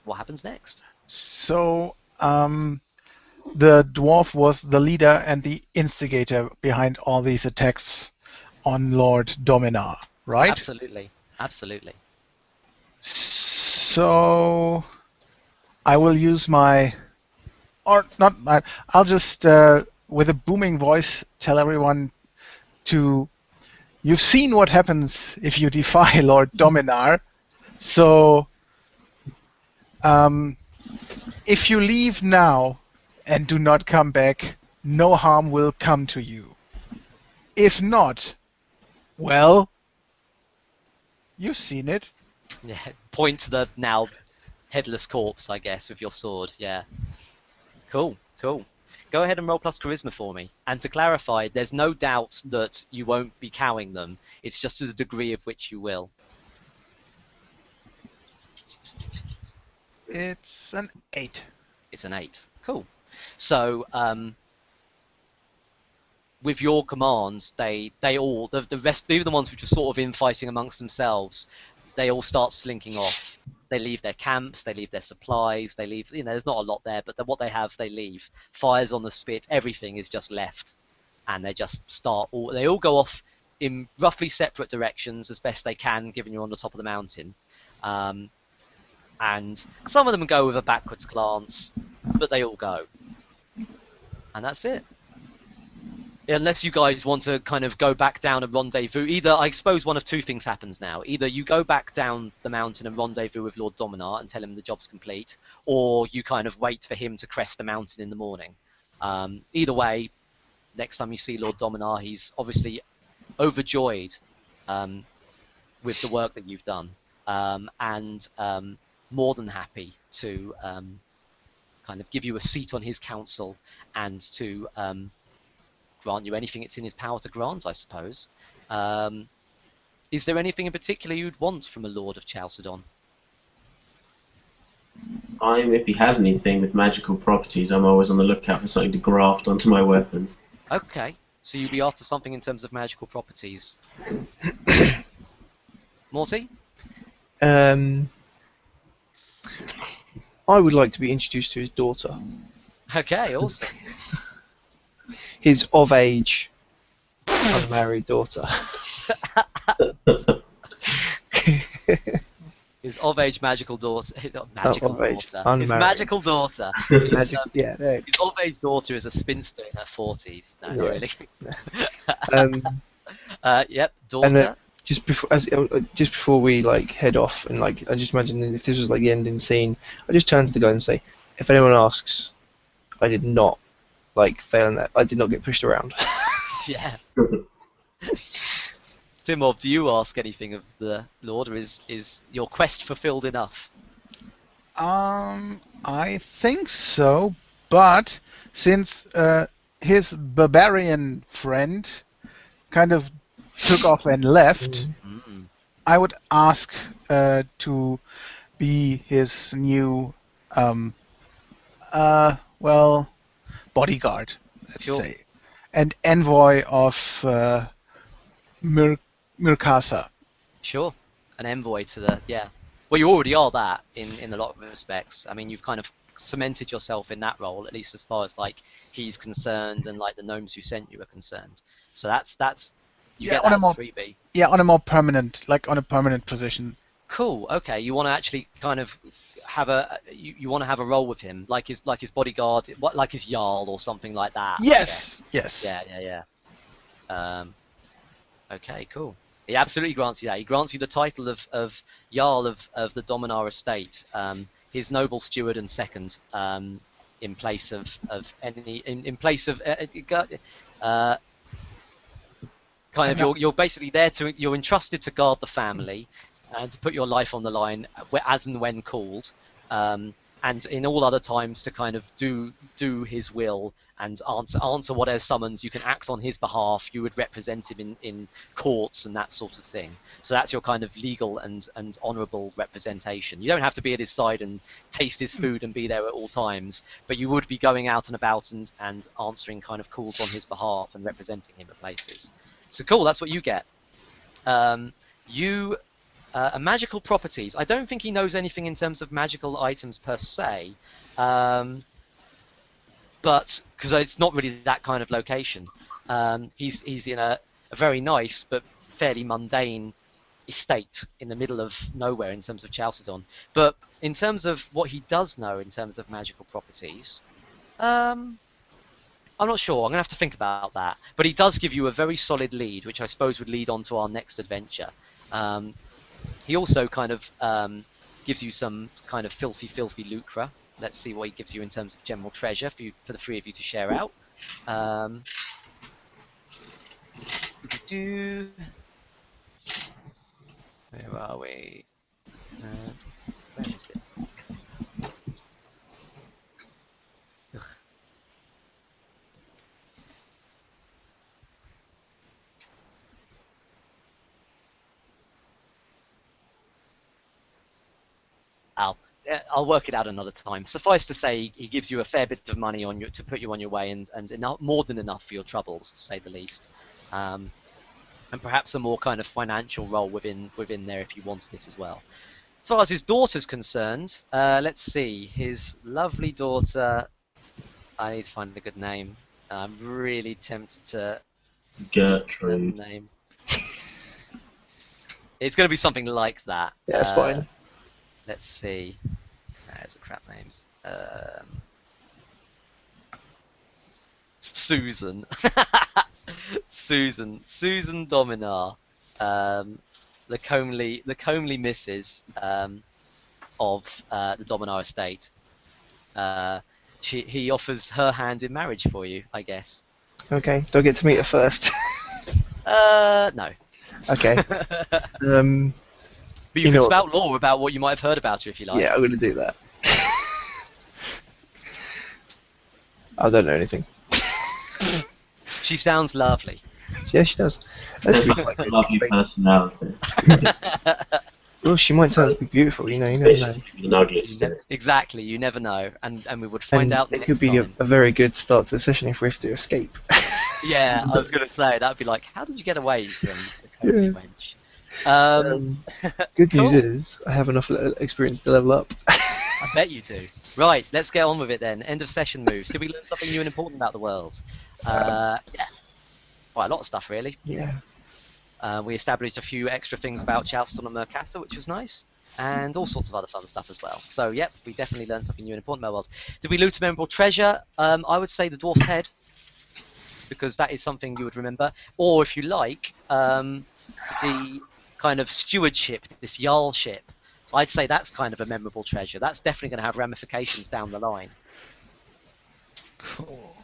What happens next? So, the dwarf was the leader and the instigator behind all these attacks on Lord Dominar, right? Absolutely, absolutely. So, I will use I'll just, with a booming voice, tell everyone you've seen what happens if you defy Lord Dominar. So, if you leave now and do not come back, no harm will come to you. If not, well, you've seen it. Yeah, point to the now headless corpse, I guess, with your sword. Yeah. Cool, cool. Go ahead and roll plus charisma for me. And to clarify, there's no doubt that you won't be cowing them. It's just to the degree of which you will. It's an 8. It's an 8. Cool. So, with your commands, they all, the rest, even the ones which are sort of infighting amongst themselves, they all start slinking off. They leave their camps, they leave their supplies, they leave, there's not a lot there, but what they have, they leave. Fires on the spit, everything is just left. And they just they all go off in roughly separate directions as best they can, given you're on the top of the mountain. And some of them go with a backwards glance, but they all go. And that's it. Unless you guys want to kind of go back down and rendezvous. Either, I suppose one of two things happens now. Either you go back down the mountain and rendezvous with Lord Dominar and tell him the job's complete, or you kind of wait for him to crest the mountain in the morning. Either way, next time you see Lord Dominar, he's obviously overjoyed with the work that you've done, and more than happy to kind of give you a seat on his council and to grant you anything it's in his power to grant, I suppose. Is there anything in particular you'd want from a Lord of Chalcedon? If he has anything with magical properties, I'm always on the lookout for something to graft onto my weapon. Okay, so you'd be after something in terms of magical properties. Morty? I would like to be introduced to his daughter. Okay, awesome. His of-age, unmarried daughter. His of-age magical daughter. His Unmarried. magical daughter. His of-age daughter is a spinster in her 40s. No, Yeah. really. Yep, And daughter. just before we head off, and I just imagine if this was the ending scene, I just turn to the guy and say, if anyone asks, I did not fail in that. I did not get pushed around. Yeah. Timov, do you ask anything of the Lord, or is your quest fulfilled enough? I think so, but since his barbarian friend kind of took off and left, Mm. I would ask to be his new, well, bodyguard, let's Sure. say, and envoy of Mirkasa. Sure. An envoy to the Well, you already are that in a lot of respects. I mean, you've kind of cemented yourself in that role, at least as far as like he's concerned and like the gnomes who sent you are concerned. So that's you get that as a freebie. Yeah, on a more permanent, like on a permanent position. Cool. Okay, you want to actually kind of have you want to have a role with him, like his bodyguard, like his jarl or something like that. I Yes. guess. Yes. Yeah. Okay, cool. He absolutely grants you that. He grants you the title of Jarl of the Dominar estate, his noble steward and second, in place of any in place of kind of you're basically there you're entrusted to guard the family and to put your life on the line as and when called, and in all other times to kind of do his will and answer whatever summons. You can act on his behalf. You would represent him in courts and that sort of thing. So that's your kind of legal and honourable representation. You don't have to be at his side and taste his food and be there at all times, but you would be going out and about and answering kind of calls on his behalf and representing him at places. So cool, that's what you get. Magical properties. I don't think he knows anything in terms of magical items per se, but because it's not really that kind of location. He's in a very nice but fairly mundane estate in the middle of nowhere in terms of Chalcedon. But in terms of what he does know in terms of magical properties, I'm not sure. I'm going to have to think about that. But he does give you a very solid lead, which I suppose would lead on to our next adventure. He also kind of gives you some kind of filthy lucre. Let's see what he gives you in terms of general treasure for the three of you to share out. Where are we? Where is it? Ugh. I'll work it out another time. Suffice to say, he gives you a fair bit of money to put you on your way, and enough, more than enough for your troubles, to say the least. And perhaps a more kind of financial role within there if you wanted it as well. As far as his daughter's concerned, let's see. His lovely daughter. I need to find a good name. I'm really tempted to. Gertrude. Name. It's going to be something like that. Yeah, that's fine. Let's see. There's a crap names. Susan. Susan Dominar, the comely missus of the Dominar estate. He offers her hand in marriage for you, I guess. Okay, do I get to meet her first? No. Okay. But you can spout lore about what you might have heard about her if you like. Yeah, I'm going to do that. I don't know anything. She sounds lovely. Yeah, she does. That's quite good. Lovely personality. Well, she might turn out to be beautiful, you never know. An ugliest. Exactly, you never know, and we would find out. It could be a very good start to the session if we have to escape. Yeah, I was going to say that'd be like, how did you get away from the comely wench? Good Cool. news is I have enough experience to level up. I bet you do. Right, let's get on with it then. End of session moves. Did we learn something new and important about the world? Yeah, quite a lot of stuff really. Yeah. We established a few extra things about Chalcedon and Mercatha, which was nice, and all sorts of other fun stuff as well. So, yep, we definitely learned something new and important about the world. Did we loot a memorable treasure? I would say the dwarf's head, because that is something you would remember. Or, if you like, the kind of stewardship, this jarlship. I'd say that's kind of a memorable treasure. That's definitely going to have ramifications down the line. Cool.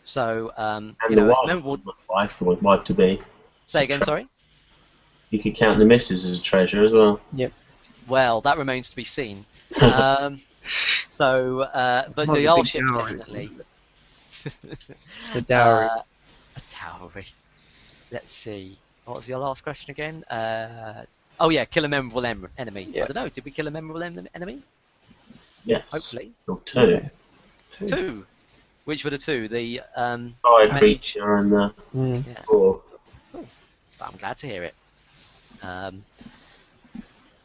So, And you the know, wife, memorable. wife to be. Say again, sorry? You could count the missus as a treasure as well. Well, that remains to be seen. But the jarlship definitely. The dowry. A dowry. Let's see. What was your last question again? Oh yeah, kill a memorable enemy. Yeah. I don't know. Did we kill a memorable enemy? Yes. Hopefully. Or two. Yeah. Two. Which were the two? The Fire mage- creature and the Mm. Yeah. four. I'm glad to hear it.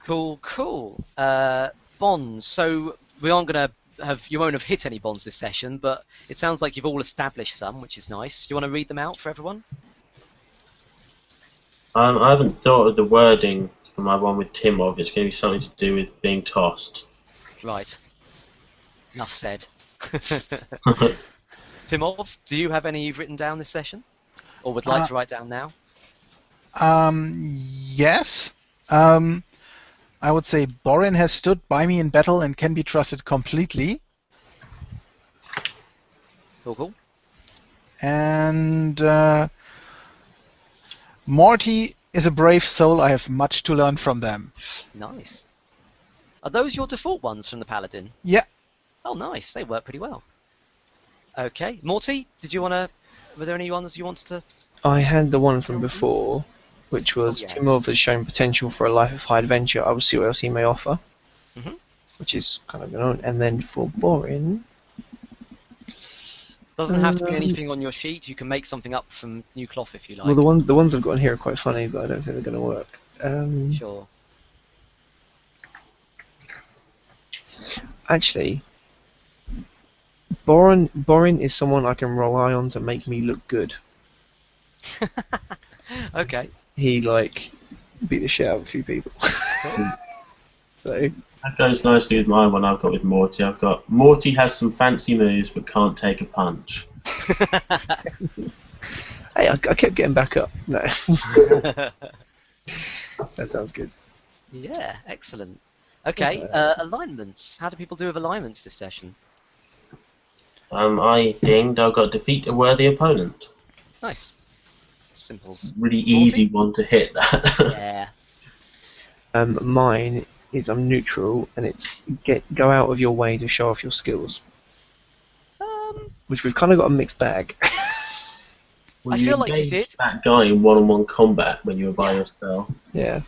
Cool. Bonds. So we aren't gonna have. You won't have hit any bonds this session, but it sounds like you've all established some, which is nice. You want to read them out for everyone? I haven't thought of the wording for my one with Timov. It's going to be something to do with being tossed. Right. Enough said. Timov, do you have any you've written down this session, or would like to write down now? Yes. I would say Borin has stood by me in battle and can be trusted completely. Cool. And Morty is a brave soul. I have much to learn from them. Nice. Are those your default ones from the Paladin? Yeah. Oh, nice. They work pretty well. Okay. Morty, did you want to... Were there any ones you wanted to... I had the one from before, which was Oh, yeah. Timov has shown potential for a life of high adventure. I will see what else he may offer, Mhm. which is kind of going on. And then for Borin, Doesn't have to be anything on your sheet. You can make something up from new cloth if you like. well, the ones I've got in here are quite funny, but I don't think they're going to work. Sure. Actually, Borin is someone I can rely on to make me look good. Okay. He beat the shit out of a few people. So That goes nicely with my one I've got with Morty. I've got Morty has some fancy moves but can't take a punch. hey, I kept getting back up. No, that sounds good. Yeah, excellent. Okay, alignments. How do people do with alignments this session? I dinged. I've got defeat a worthy opponent. Nice. Simples. Really easy one to hit. That. Yeah. Mine is I'm neutral, and it's go out of your way to show off your skills, which we've kind of got a mixed bag. Well, I feel like you engaged did. that guy in one-on-one combat when you were by Yeah. yourself, Yeah,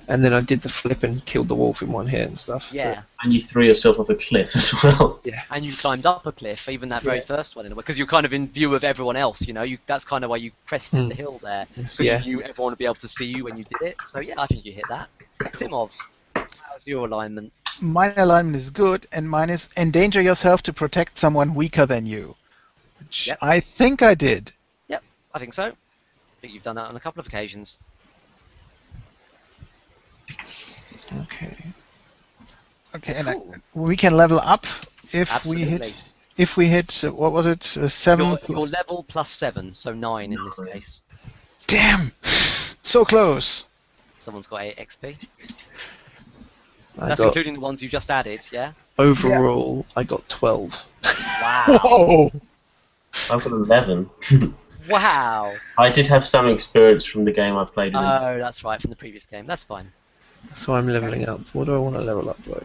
and then I did the flip and killed the wolf in one hit and stuff. Yeah. and you threw yourself off a cliff as well. Yeah. And you climbed up a cliff, even that very Yeah. first one, in a way, because you're kind of in view of everyone else. You know, that's kind of why you crested the hill there, because Yeah. you knew everyone would be able to see you when you did it. So yeah, I think you hit that. Timov, how's your alignment? My alignment is good, and mine is endanger yourself to protect someone weaker than you. Which Yep. I think I did. Yep, I think so. I think you've done that on a couple of occasions. Okay. Okay, and Cool. we can level up if Absolutely. we hit what was it? 7. Your level plus 7, so 9 in this Nine. case. Damn, so close. Someone's got 8 XP. I That's got including the ones you just added, yeah? overall. I got 12. Wow. Whoa. I've got 11. Wow. I did have some experience from the game I played. Oh, that's right, from the previous game. That's fine. So I'm leveling up. What do I want to level up though?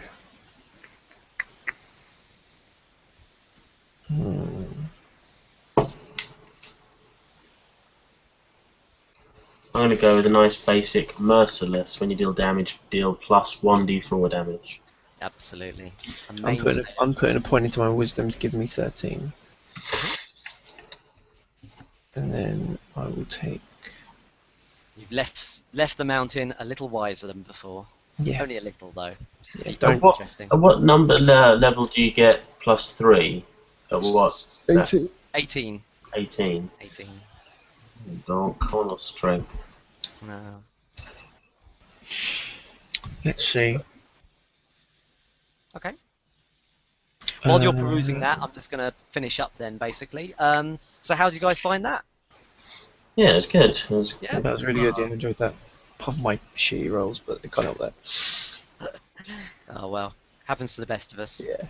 I'm going to go with a nice basic merciless. When you deal damage, deal plus 1d4 damage. Absolutely. A I'm mainstay. putting a point into my wisdom to give me 13. And then I will take. You've left the mountain a little wiser than before. Yeah. Only a little, though. Just to Yeah, keep don't- it interesting. At what number level do you get plus 3? At what? 18. 18. 18. 18. Don't con or strength. No. Let's see. Okay. While you're perusing that, I'm just going to finish up then, basically. So how do you guys find that? Yeah, it's good. It was Yeah. That was really good. Yeah, I enjoyed that. Apart from my shitty rolls, but it can't help that. Oh, well. Happens to the best of us. Yeah.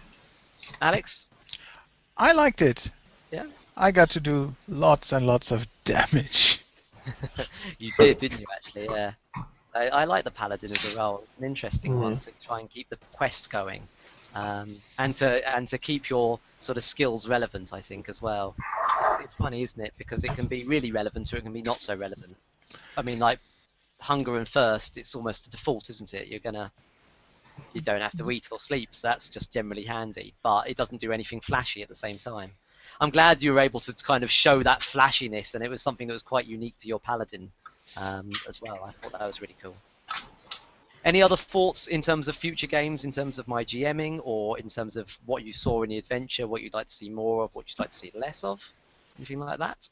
Alex? I liked it. Yeah. I got to do lots and lots of damage. You did, didn't you, actually? Yeah. I like the Paladin as a role. It's an interesting one to try and keep the quest going. And to keep your sort of skills relevant, I think, as well. it's funny, isn't it? Because it can be really relevant or it can be not so relevant. I mean, like hunger and thirst, it's almost a default, isn't it? You don't have to eat or sleep, so that's just generally handy. But it doesn't do anything flashy at the same time. I'm glad you were able to kind of show that flashiness, and it was something that was quite unique to your paladin as well. I thought that was really cool. Any other thoughts in terms of future games, in terms of my GMing, or in terms of what you saw in the adventure, what you'd like to see more of, what you'd like to see less of? Anything like that?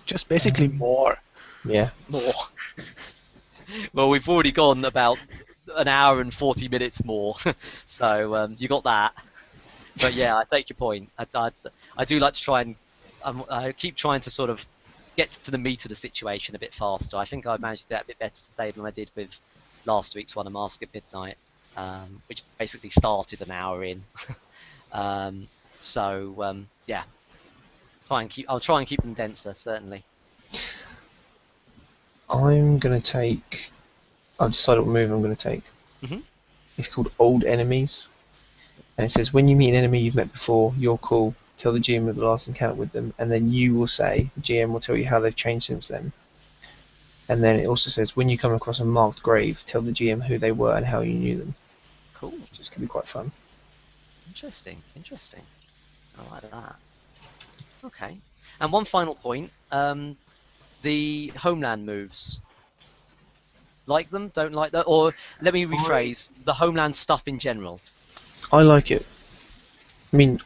Just basically more. Yeah. More. Well, we've already gone about an hour and 40 minutes more, so you got that. But yeah, I take your point. I do like to try and I keep trying to sort of get to the meat of the situation a bit faster. I think I managed to do that a bit better today than I did with last week's one, A Mask at Midnight, which basically started an hour in. Yeah, I'll try and keep them denser, certainly. I'm gonna take. I've decided what move I'm gonna take. Mhm. It's called Old Enemies, and it says when you meet an enemy you've met before, you're cool. Tell the GM of the last encounter with them, and then you will say the GM will tell you how they've changed since then. And then it also says when you come across a marked grave, tell the GM who they were and how you knew them. Cool. Which is gonna be quite fun. Interesting. I like that. Okay. And one final point. The Homeland moves. Like them? Don't like them? Or let me rephrase. The Homeland stuff in general. I like it. I mean,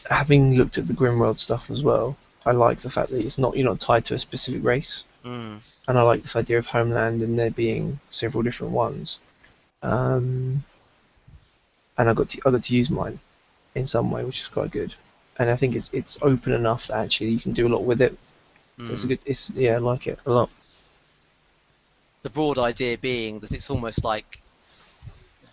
having looked at the Grimworld stuff as well, I like the fact that you're not tied to a specific race, and I like this idea of Homeland and there being several different ones. And I got to use mine in some way, which is quite good. And I think it's open enough that actually you can do a lot with it. So I like it a lot. The broad idea being that it's almost like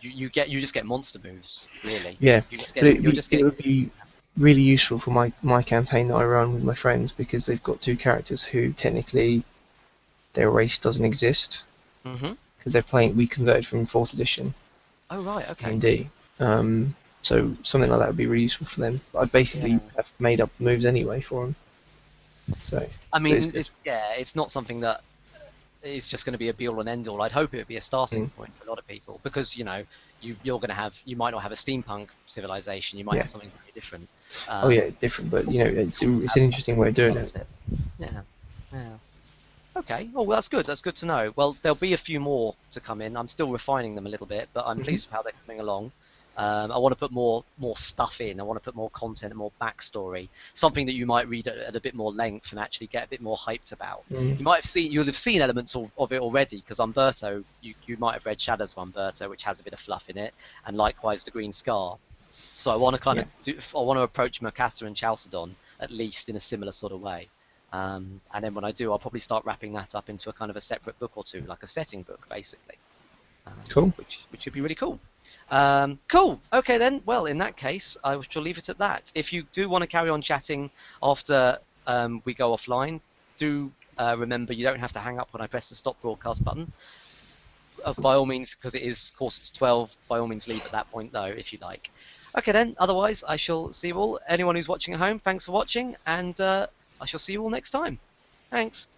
you just get monster moves, really. Yeah, It would be really useful for my campaign that I run with my friends because they've got two characters who technically their race doesn't exist because we converted from 4th edition. Oh right, okay. D&D. So something like that would be really useful for them. I basically have made up moves anyway for them. So I mean, it's not something that is just going to be a be-all and end-all. I'd hope it would be a starting point for a lot of people because you might not have a steampunk civilization. You might have something very different. Different, but it's an interesting way of doing it. Yeah. Okay. Oh, well, that's good. That's good to know. Well, there'll be a few more to come in. I'm still refining them a little bit, but I'm pleased with how they're coming along. I want to put more stuff in. I want to put more content and more backstory. Something that you might read at a bit more length and actually get a bit more hyped about. You'll have seen elements of it already because Umberto, you might have read Shadows of Umberto, which has a bit of fluff in it, and likewise the Green Scar. So I want to I want to approach Mercatha and Chalcedon at least in a similar sort of way. And then when I do, I'll probably start wrapping that up into a kind of a separate book or two, like a setting book, basically. Cool. Which should be really cool. Cool. Okay then. Well, in that case, I shall leave it at that. If you do want to carry on chatting after we go offline, do remember you don't have to hang up when I press the stop broadcast button. By all means, because it is 11:45, by all means leave at that point though, if you like. Okay then. Otherwise, I shall see you all. Anyone who's watching at home, thanks for watching, and I shall see you all next time. Thanks.